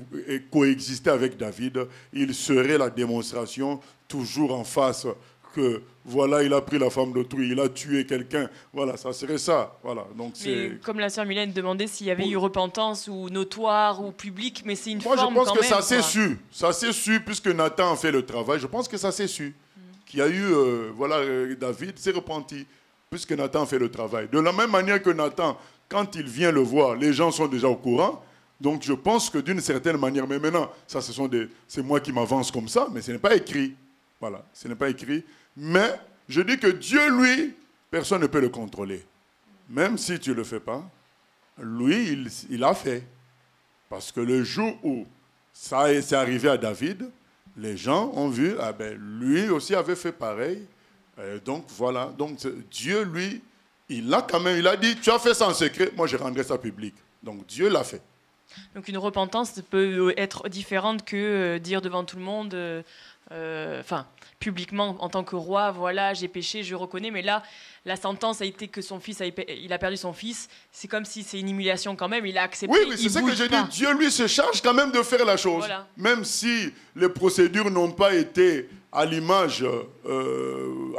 S4: coexisté avec David. Il serait la démonstration toujours en face que, voilà, il a pris la femme d'autrui, il a tué quelqu'un. Voilà, ça serait ça. Voilà. Donc,
S6: mais comme la sœur Mylène demandait s'il y avait eu repentance ou notoire ou publique, mais c'est une
S4: forme quand même. Moi, je pense que ça s'est su. Ça s'est su puisque Nathan a fait le travail. Je pense que ça s'est su. Il y a eu, David s'est repenti, puisque Nathan fait le travail. De la même manière que Nathan, quand il vient le voir, les gens sont déjà au courant. Donc je pense que d'une certaine manière, mais maintenant, ça c'est moi qui m'avance comme ça, mais ce n'est pas écrit. Voilà, ce n'est pas écrit. Mais je dis que Dieu, lui, personne ne peut le contrôler. Même si tu ne le fais pas, lui, il a fait. Parce que le jour où ça est arrivé à David, les gens ont vu, ah ben, lui aussi avait fait pareil. Donc voilà, donc Dieu, lui, il a dit, tu as fait ça en secret, moi je rendrai ça public. Donc Dieu l'a fait.
S6: Donc une repentance peut être différente que dire devant tout le monde, publiquement en tant que roi, voilà, j'ai péché, je reconnais, mais là, la sentence a été que son fils, il a perdu son fils. C'est comme si c'est une humiliation quand même, il a accepté.
S4: Oui, mais c'est ce que je dis, Dieu lui se charge quand même de faire la chose. Voilà. Même si les procédures n'ont pas été à l'image,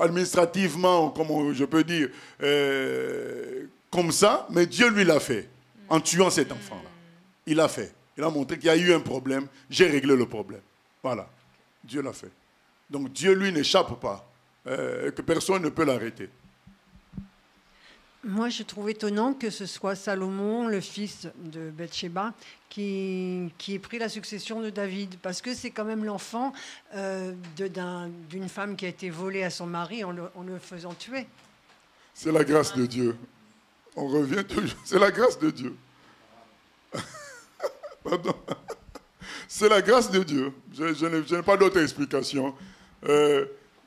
S4: administrativement, comme je peux dire, comme ça, mais Dieu lui l'a fait, en tuant cet enfant-là. Il l'a fait. Il a montré qu'il y a eu un problème, j'ai réglé le problème. Voilà, Dieu l'a fait. Donc Dieu, lui, n'échappe pas, que personne ne peut l'arrêter.
S9: Moi, je trouve étonnant que ce soit Salomon, le fils de Bathsheba, qui ait pris la succession de David, parce que c'est quand même l'enfant d'une femme qui a été volée à son mari en le faisant tuer.
S4: C'est la grâce de Dieu. On revient toujours. C'est la grâce de Dieu. Pardon. C'est la grâce de Dieu. Je n'ai pas d'autre explication.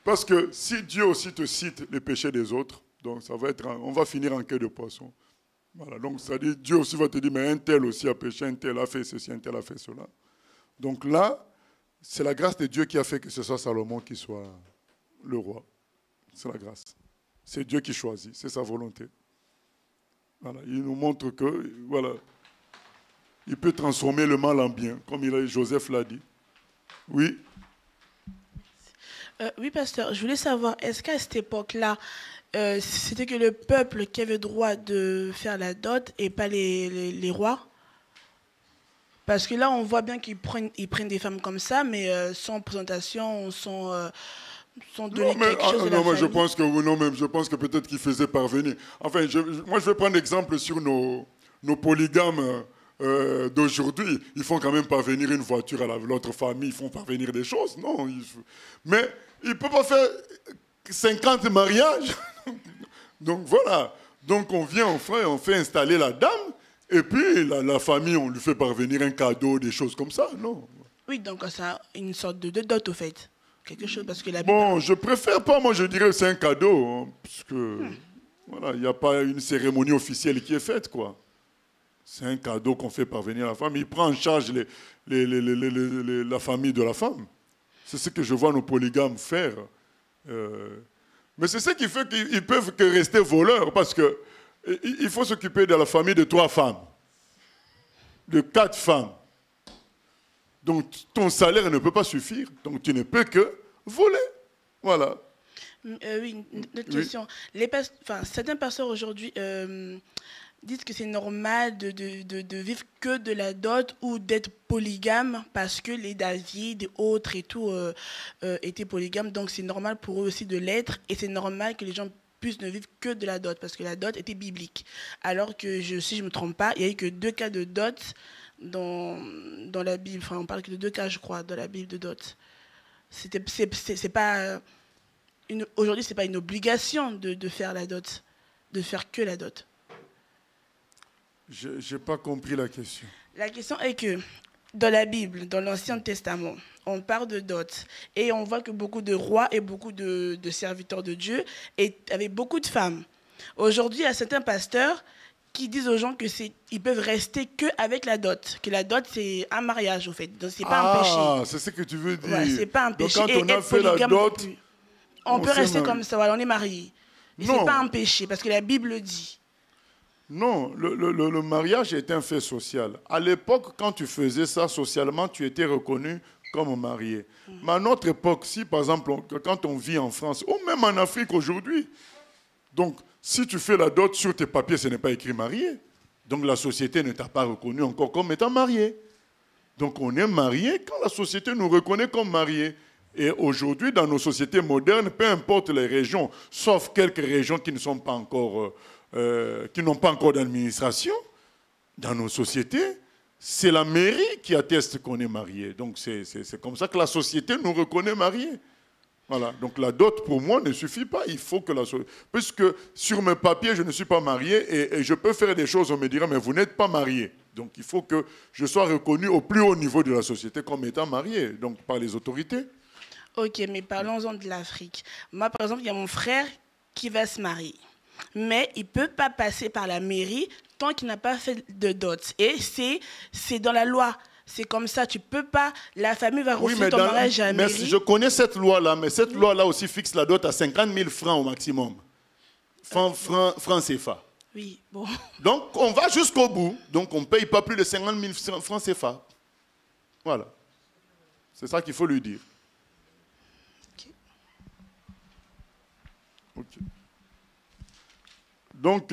S4: Parce que si Dieu aussi te cite les péchés des autres, donc ça va être, on va finir en queue de poisson. Voilà, donc ça dit, Dieu aussi va te dire, mais un tel aussi a péché, un tel a fait ceci, un tel a fait cela. Donc là, c'est la grâce de Dieu qui a fait que ce soit Salomon qui soit le roi. C'est la grâce. C'est Dieu qui choisit, c'est sa volonté. Voilà, il nous montre que, voilà, il peut transformer le mal en bien, comme Joseph l'a dit. Oui.
S10: Oui, pasteur, je voulais savoir, est-ce qu'à cette époque-là, c'était que le peuple qui avait droit de faire la dot et pas les rois? Parce que là, on voit bien qu'ils prennent des femmes comme ça, mais sans présentation, sans donner quelque chose de la famille.
S4: Je pense que non, même je pense que peut-être qu'ils faisaient parvenir. Enfin, moi, je vais prendre l'exemple sur nos polygames d'aujourd'hui. Ils font quand même parvenir une voiture à l'autre famille, ils font parvenir des choses, non. Mais ils ne peuvent pas faire 50 mariages. Donc voilà. Donc on vient, on fait installer la dame, et puis la famille, on lui fait parvenir un cadeau, des choses comme ça, non.
S10: Oui, donc ça une sorte de dot au fait. Quelque chose, parce que la
S4: Bon, je préfère pas, moi je dirais que c'est un cadeau, hein, parce que voilà, il n'y a pas une cérémonie officielle qui est faite, quoi. C'est un cadeau qu'on fait parvenir à la femme. Il prend en charge la famille de la femme. C'est ce que je vois nos polygames faire. Mais c'est ce qui fait qu'ils peuvent que rester voleurs, parce qu'il faut s'occuper de la famille de 3 femmes, de 4 femmes. Donc ton salaire ne peut pas suffire, donc tu ne peux que voler. Voilà.
S10: Oui, une autre question. Certains pasteurs aujourd'hui disent que c'est normal de vivre que de la dot ou d'être polygame parce que les David et autres et tout étaient polygames. Donc c'est normal pour eux aussi de l'être et c'est normal que les gens puissent ne vivre que de la dot parce que la dot était biblique. Alors que, si je ne me trompe pas, il n'y a eu que 2 cas de dot dans la Bible. Enfin, on parle que de 2 cas, je crois, dans la Bible de dot. C'est pas aujourd'hui, c'est pas une obligation de faire la dot, de faire que la dot.
S4: Je n'ai pas compris la question.
S10: La question est que dans la Bible, dans l'Ancien Testament, on parle de dot et on voit que beaucoup de rois et beaucoup de serviteurs de Dieu avaient beaucoup de femmes. Aujourd'hui, il y a certains pasteurs qui disent aux gens qu'ils peuvent rester qu'avec la dot, que la dot c'est un mariage au fait, donc c'est pas un péché.
S4: Ah, c'est ce que tu veux dire.
S10: Ouais, c'est pas un péché.
S4: Donc quand on a fait la dot,
S10: on peut rester comme ça, voilà, on est marié. Et c'est pas un péché parce que la Bible le dit.
S4: Non, le mariage est un fait social. À l'époque, quand tu faisais ça socialement, tu étais reconnu comme marié. Mais à notre époque, si par exemple, quand on vit en France, ou même en Afrique aujourd'hui, donc si tu fais la dot sur tes papiers, ce n'est pas écrit marié. Donc la société ne t'a pas reconnu encore comme étant marié. Donc on est marié quand la société nous reconnaît comme marié. Et aujourd'hui, dans nos sociétés modernes, peu importe les régions, sauf quelques régions qui ne sont pas encore... qui n'ont pas encore d'administration, dans nos sociétés, c'est la mairie qui atteste qu'on est marié. Donc c'est comme ça que la société nous reconnaît mariés. Voilà. Donc la dot pour moi ne suffit pas. Il faut que puisque sur mes papiers je ne suis pas marié et je peux faire des choses, on me dira mais vous n'êtes pas marié. Donc il faut que je sois reconnu au plus haut niveau de la société comme étant marié, donc par les autorités.
S10: Ok, mais parlons-en de l'Afrique. Moi par exemple, il y a mon frère qui va se marier. Mais il ne peut pas passer par la mairie tant qu'il n'a pas fait de dot. Et c'est dans la loi. C'est comme ça, tu ne peux pas... La famille va refuser ton mariage à la mairie.
S4: Je connais cette loi-là, mais cette loi-là aussi fixe la dot à 50 000 francs au maximum. Francs CFA.
S10: Oui, bon.
S4: Donc, on va jusqu'au bout. Donc, on ne paye pas plus de 50 000 francs CFA. Voilà. C'est ça qu'il faut lui dire. Ok. Donc,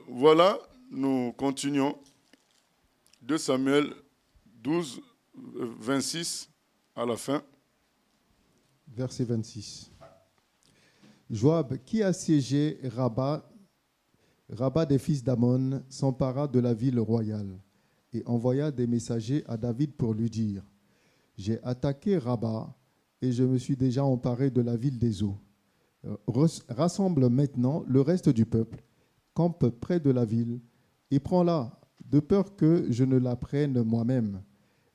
S4: voilà, nous continuons. 2 Samuel 12, 26 à la fin.
S3: Verset 26. Joab, qui assiégeait Rabat des fils d'Ammon, s'empara de la ville royale et envoya des messagers à David pour lui dire : j'ai attaqué Rabat et je me suis déjà emparé de la ville des eaux. Rassemble maintenant le reste du peuple, campe près de la ville et prends-la, de peur que je ne la prenne moi-même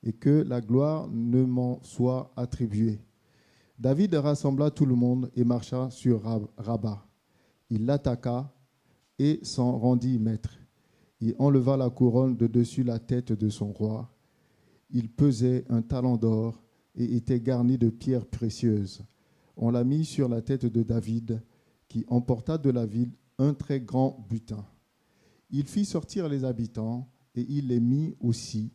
S3: et que la gloire ne m'en soit attribuée. David rassembla tout le monde et marcha sur Rabat. Il l'attaqua et s'en rendit maître. Il enleva la couronne de dessus la tête de son roi. Il pesait 1 talent d'or et était garni de pierres précieuses. On l'a mis sur la tête de David, qui emporta de la ville un très grand butin. Il fit sortir les habitants et il les mit aussi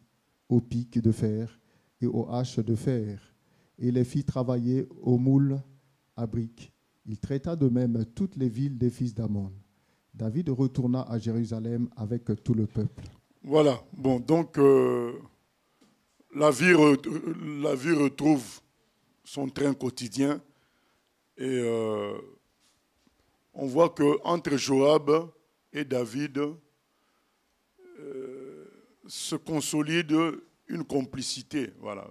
S3: aux pics de fer et aux haches de fer et les fit travailler aux moules à briques. Il traita de même toutes les villes des fils d'Ammon. David retourna à Jérusalem avec tout le peuple.
S4: Voilà. Bon, donc la vie retrouve son train quotidien et on voit qu'entre Joab et David se consolide une complicité. Voilà.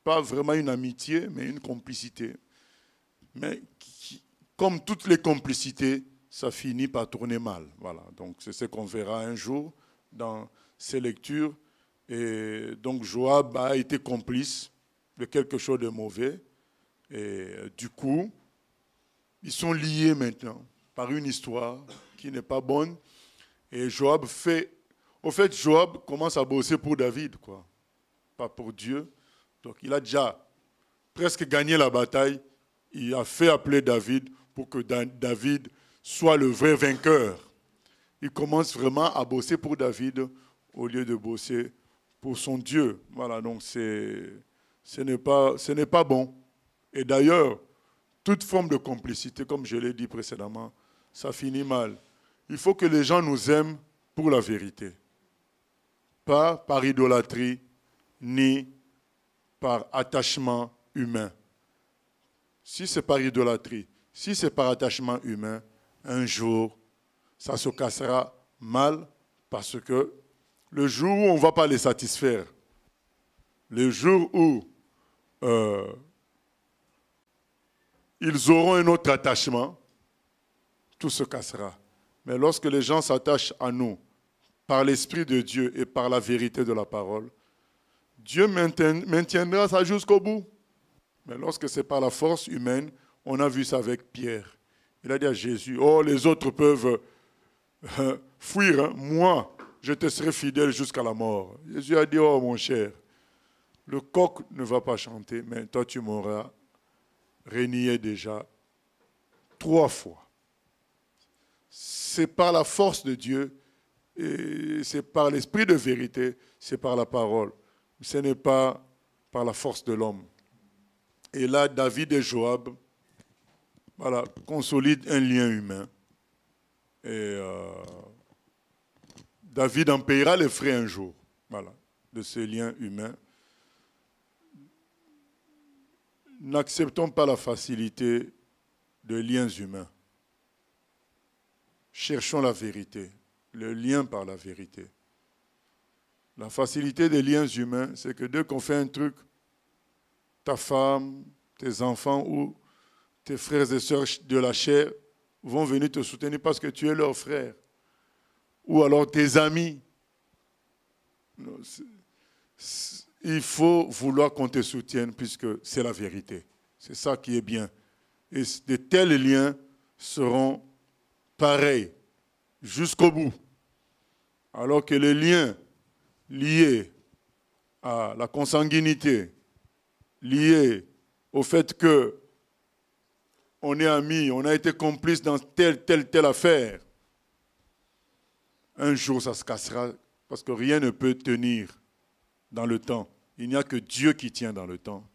S4: Pas vraiment une amitié, mais une complicité. Mais comme toutes les complicités, ça finit par tourner mal. Voilà. Donc c'est ce qu'on verra un jour dans ces lectures. Et donc Joab a été complice de quelque chose de mauvais. Et du coup, ils sont liés maintenant par une histoire qui n'est pas bonne. Et Joab Joab commence à bosser pour David, quoi. Pas pour Dieu. Donc il a déjà presque gagné la bataille. Il a fait appeler David pour que David soit le vrai vainqueur. Il commence vraiment à bosser pour David au lieu de bosser pour son Dieu. Voilà, donc ce n'est pas bon. Et d'ailleurs, toute forme de complicité, comme je l'ai dit précédemment, ça finit mal. Il faut que les gens nous aiment pour la vérité. Pas par idolâtrie, ni par attachement humain. Si c'est par idolâtrie, si c'est par attachement humain, un jour, ça se cassera mal parce que le jour où on ne va pas les satisfaire, le jour où ils auront un autre attachement, tout se cassera. Mais lorsque les gens s'attachent à nous, par l'Esprit de Dieu et par la vérité de la parole, Dieu maintiendra ça jusqu'au bout. Mais lorsque c'est par la force humaine, on a vu ça avec Pierre. Il a dit à Jésus, oh, les autres peuvent fuir, hein. Moi, je te serai fidèle jusqu'à la mort. Jésus a dit, oh mon cher, le coq ne va pas chanter, mais toi tu m'auras renié déjà 3 fois. C'est par la force de Dieu, et c'est par l'esprit de vérité, c'est par la parole. Ce n'est pas par la force de l'homme. Et là, David et Joab, voilà, consolident un lien humain. Et David en payera les frais un jour, voilà, de ce lien humain. N'acceptons pas la facilité de liens humains. Cherchons la vérité, le lien par la vérité. La facilité des liens humains, c'est que dès qu'on fait un truc, ta femme, tes enfants ou tes frères et sœurs de la chair vont venir te soutenir parce que tu es leur frère. Ou alors tes amis. Il faut vouloir qu'on te soutienne puisque c'est la vérité. C'est ça qui est bien. Et de tels liens seront pareils jusqu'au bout. Alors que les liens liés à la consanguinité, liés au fait que on est amis, on a été complices dans telle affaire, un jour ça se cassera parce que rien ne peut tenir dans le temps. Il n'y a que Dieu qui tient dans le temps.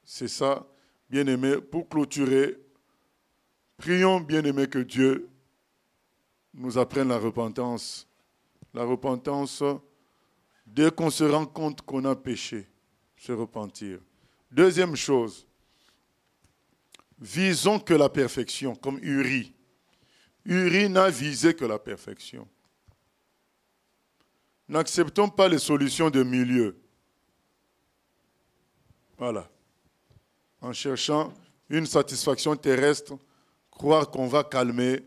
S4: C'est ça, bien-aimés, pour clôturer, prions, bien-aimés, que Dieu nous apprenne la repentance. La repentance, dès qu'on se rend compte qu'on a péché, se repentir. Deuxième chose, visons que la perfection, comme Uri. Uri n'a visé que la perfection. N'acceptons pas les solutions de milieu. Voilà. En cherchant une satisfaction terrestre, croire qu'on va calmer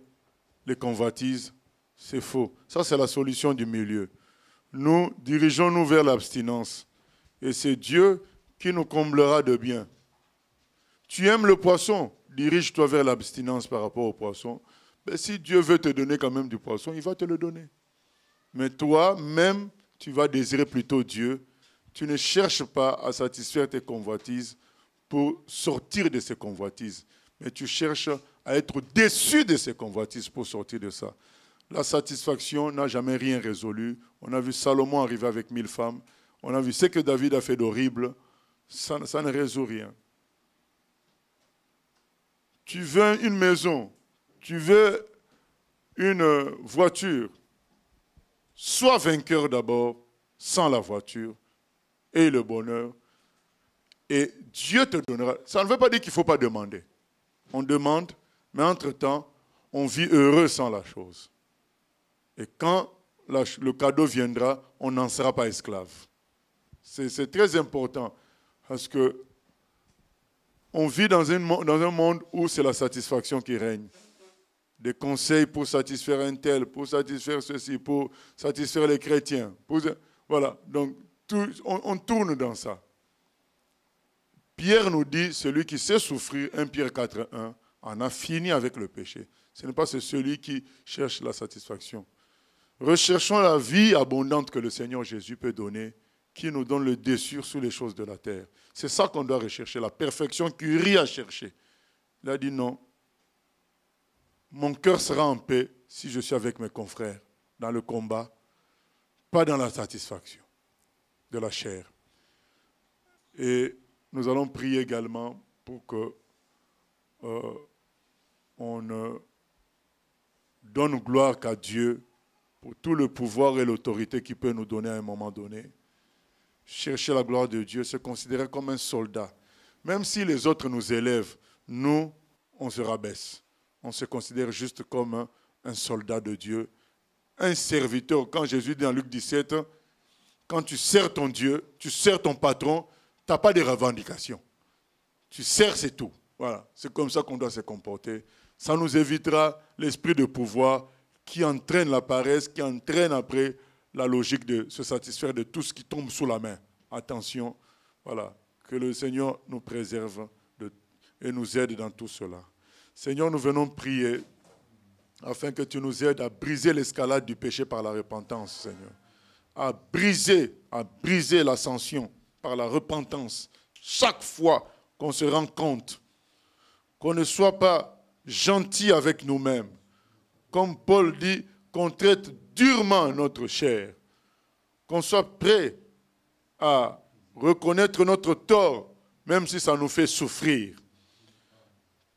S4: les convoitises, c'est faux. Ça, c'est la solution du milieu. Nous dirigeons-nous vers l'abstinence. Et c'est Dieu qui nous comblera de bien. Tu aimes le poisson, dirige-toi vers l'abstinence par rapport au poisson. Mais si Dieu veut te donner quand même du poisson, il va te le donner. Mais toi-même, tu vas désirer plutôt Dieu. Tu ne cherches pas à satisfaire tes convoitises pour sortir de ces convoitises. Mais tu cherches à être déçu de ces convoitises pour sortir de ça. La satisfaction n'a jamais rien résolu. On a vu Salomon arriver avec 1000 femmes. On a vu ce que David a fait d'horrible. Ça ne résout rien. Tu veux une maison, tu veux une voiture. Sois vainqueur d'abord, sans la voiture et le bonheur. Et Dieu te donnera. Ça ne veut pas dire qu'il ne faut pas demander. On demande, mais entre-temps, on vit heureux sans la chose. Et quand le cadeau viendra, on n'en sera pas esclave. C'est très important parce que on vit dans un monde où c'est la satisfaction qui règne. Des conseils pour satisfaire un tel, pour satisfaire ceci, pour satisfaire les chrétiens. Voilà, donc on tourne dans ça. Pierre nous dit, celui qui sait souffrir, 1 Pierre 4,1, en a fini avec le péché. Ce n'est pas celui qui cherche la satisfaction. Recherchons la vie abondante que le Seigneur Jésus peut donner, qui nous donne le dessus sur les choses de la terre. C'est ça qu'on doit rechercher, la perfection qu'Uri a cherché. Il a dit non. Mon cœur sera en paix si je suis avec mes confrères dans le combat, pas dans la satisfaction de la chair. Et nous allons prier également pour que on ne donne gloire qu'à Dieu pour tout le pouvoir et l'autorité qu'il peut nous donner à un moment donné. Chercher la gloire de Dieu, se considérer comme un soldat. Même si les autres nous élèvent, nous, on se rabaisse. On se considère juste comme un soldat de Dieu, un serviteur. Quand Jésus dit dans Luc 17, quand tu sers ton Dieu, tu sers ton patron, tu n'as pas de revendications. Tu sers, c'est tout. Voilà, c'est comme ça qu'on doit se comporter. Ça nous évitera l'esprit de pouvoir qui entraîne la paresse, qui entraîne après la logique de se satisfaire de tout ce qui tombe sous la main. Attention, voilà, que le Seigneur nous préserve et nous aide dans tout cela. Seigneur, nous venons prier afin que tu nous aides à briser l'escalade du péché par la repentance, Seigneur. À briser l'ascension par la repentance. Chaque fois qu'on se rend compte qu'on ne soit pas gentil avec nous-mêmes. Comme Paul dit, qu'on traite durement notre chair. Qu'on soit prêt à reconnaître notre tort, même si ça nous fait souffrir.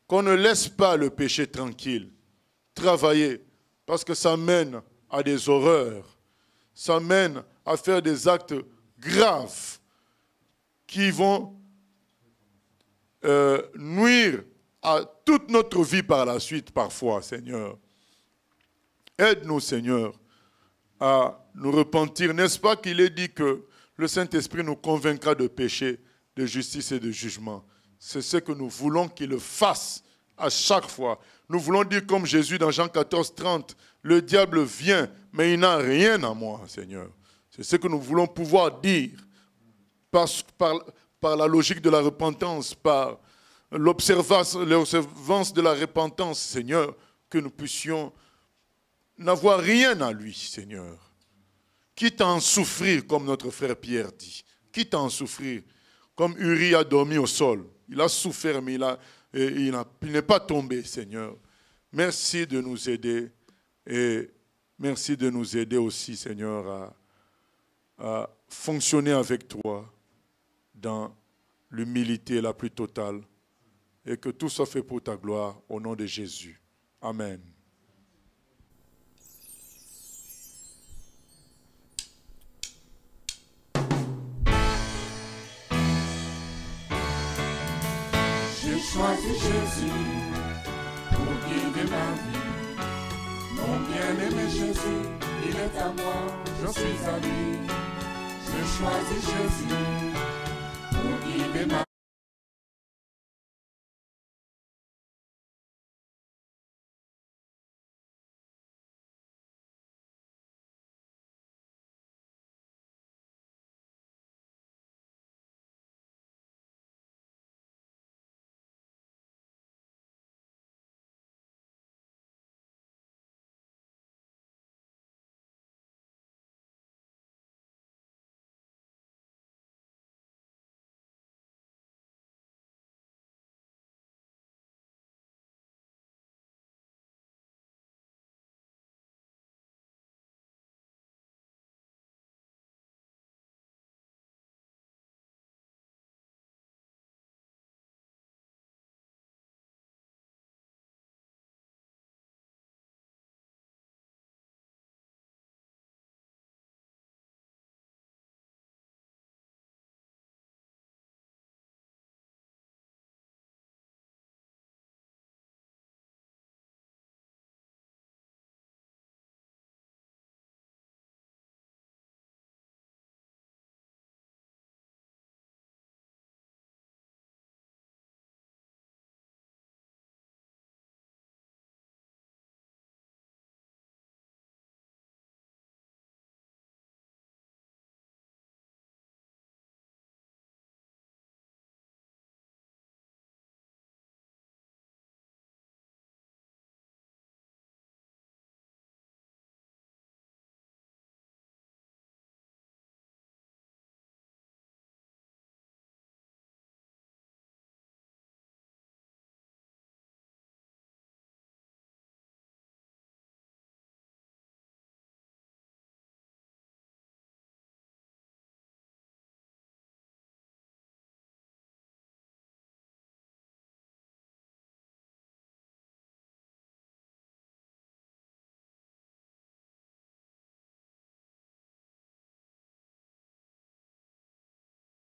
S4: Qu'on ne laisse pas le péché tranquille. Travailler, parce que ça mène à des horreurs. Ça mène à faire des actes graves qui vont nuire à toute notre vie par la suite, parfois, Seigneur. Aide-nous, Seigneur, à nous repentir. N'est-ce pas qu'il est dit que le Saint-Esprit nous convaincra de péché, de justice et de jugement? C'est ce que nous voulons qu'il fasse à chaque fois. Nous voulons dire comme Jésus dans Jean 14, 30, le diable vient, mais il n'a rien à moi, Seigneur. C'est ce que nous voulons pouvoir dire par la logique de la repentance, par l'observance de la repentance, Seigneur, que nous puissions n'avoir rien à lui, Seigneur. Quitte à en souffrir, comme notre frère Pierre dit. Quitte à en souffrir, comme Uri a dormi au sol. Il a souffert, mais il n'est pas tombé, Seigneur. Merci de nous aider et merci de nous aider aussi, Seigneur, à fonctionner avec toi dans l'humilité la plus totale et que tout soit fait pour ta gloire au nom de Jésus. Amen.
S1: J'ai choisi Jésus pour guider ma vie. Mon bien-aimé Jésus, il est à moi, je suis à lui. J'ai choisi Jésus pour guider ma vie.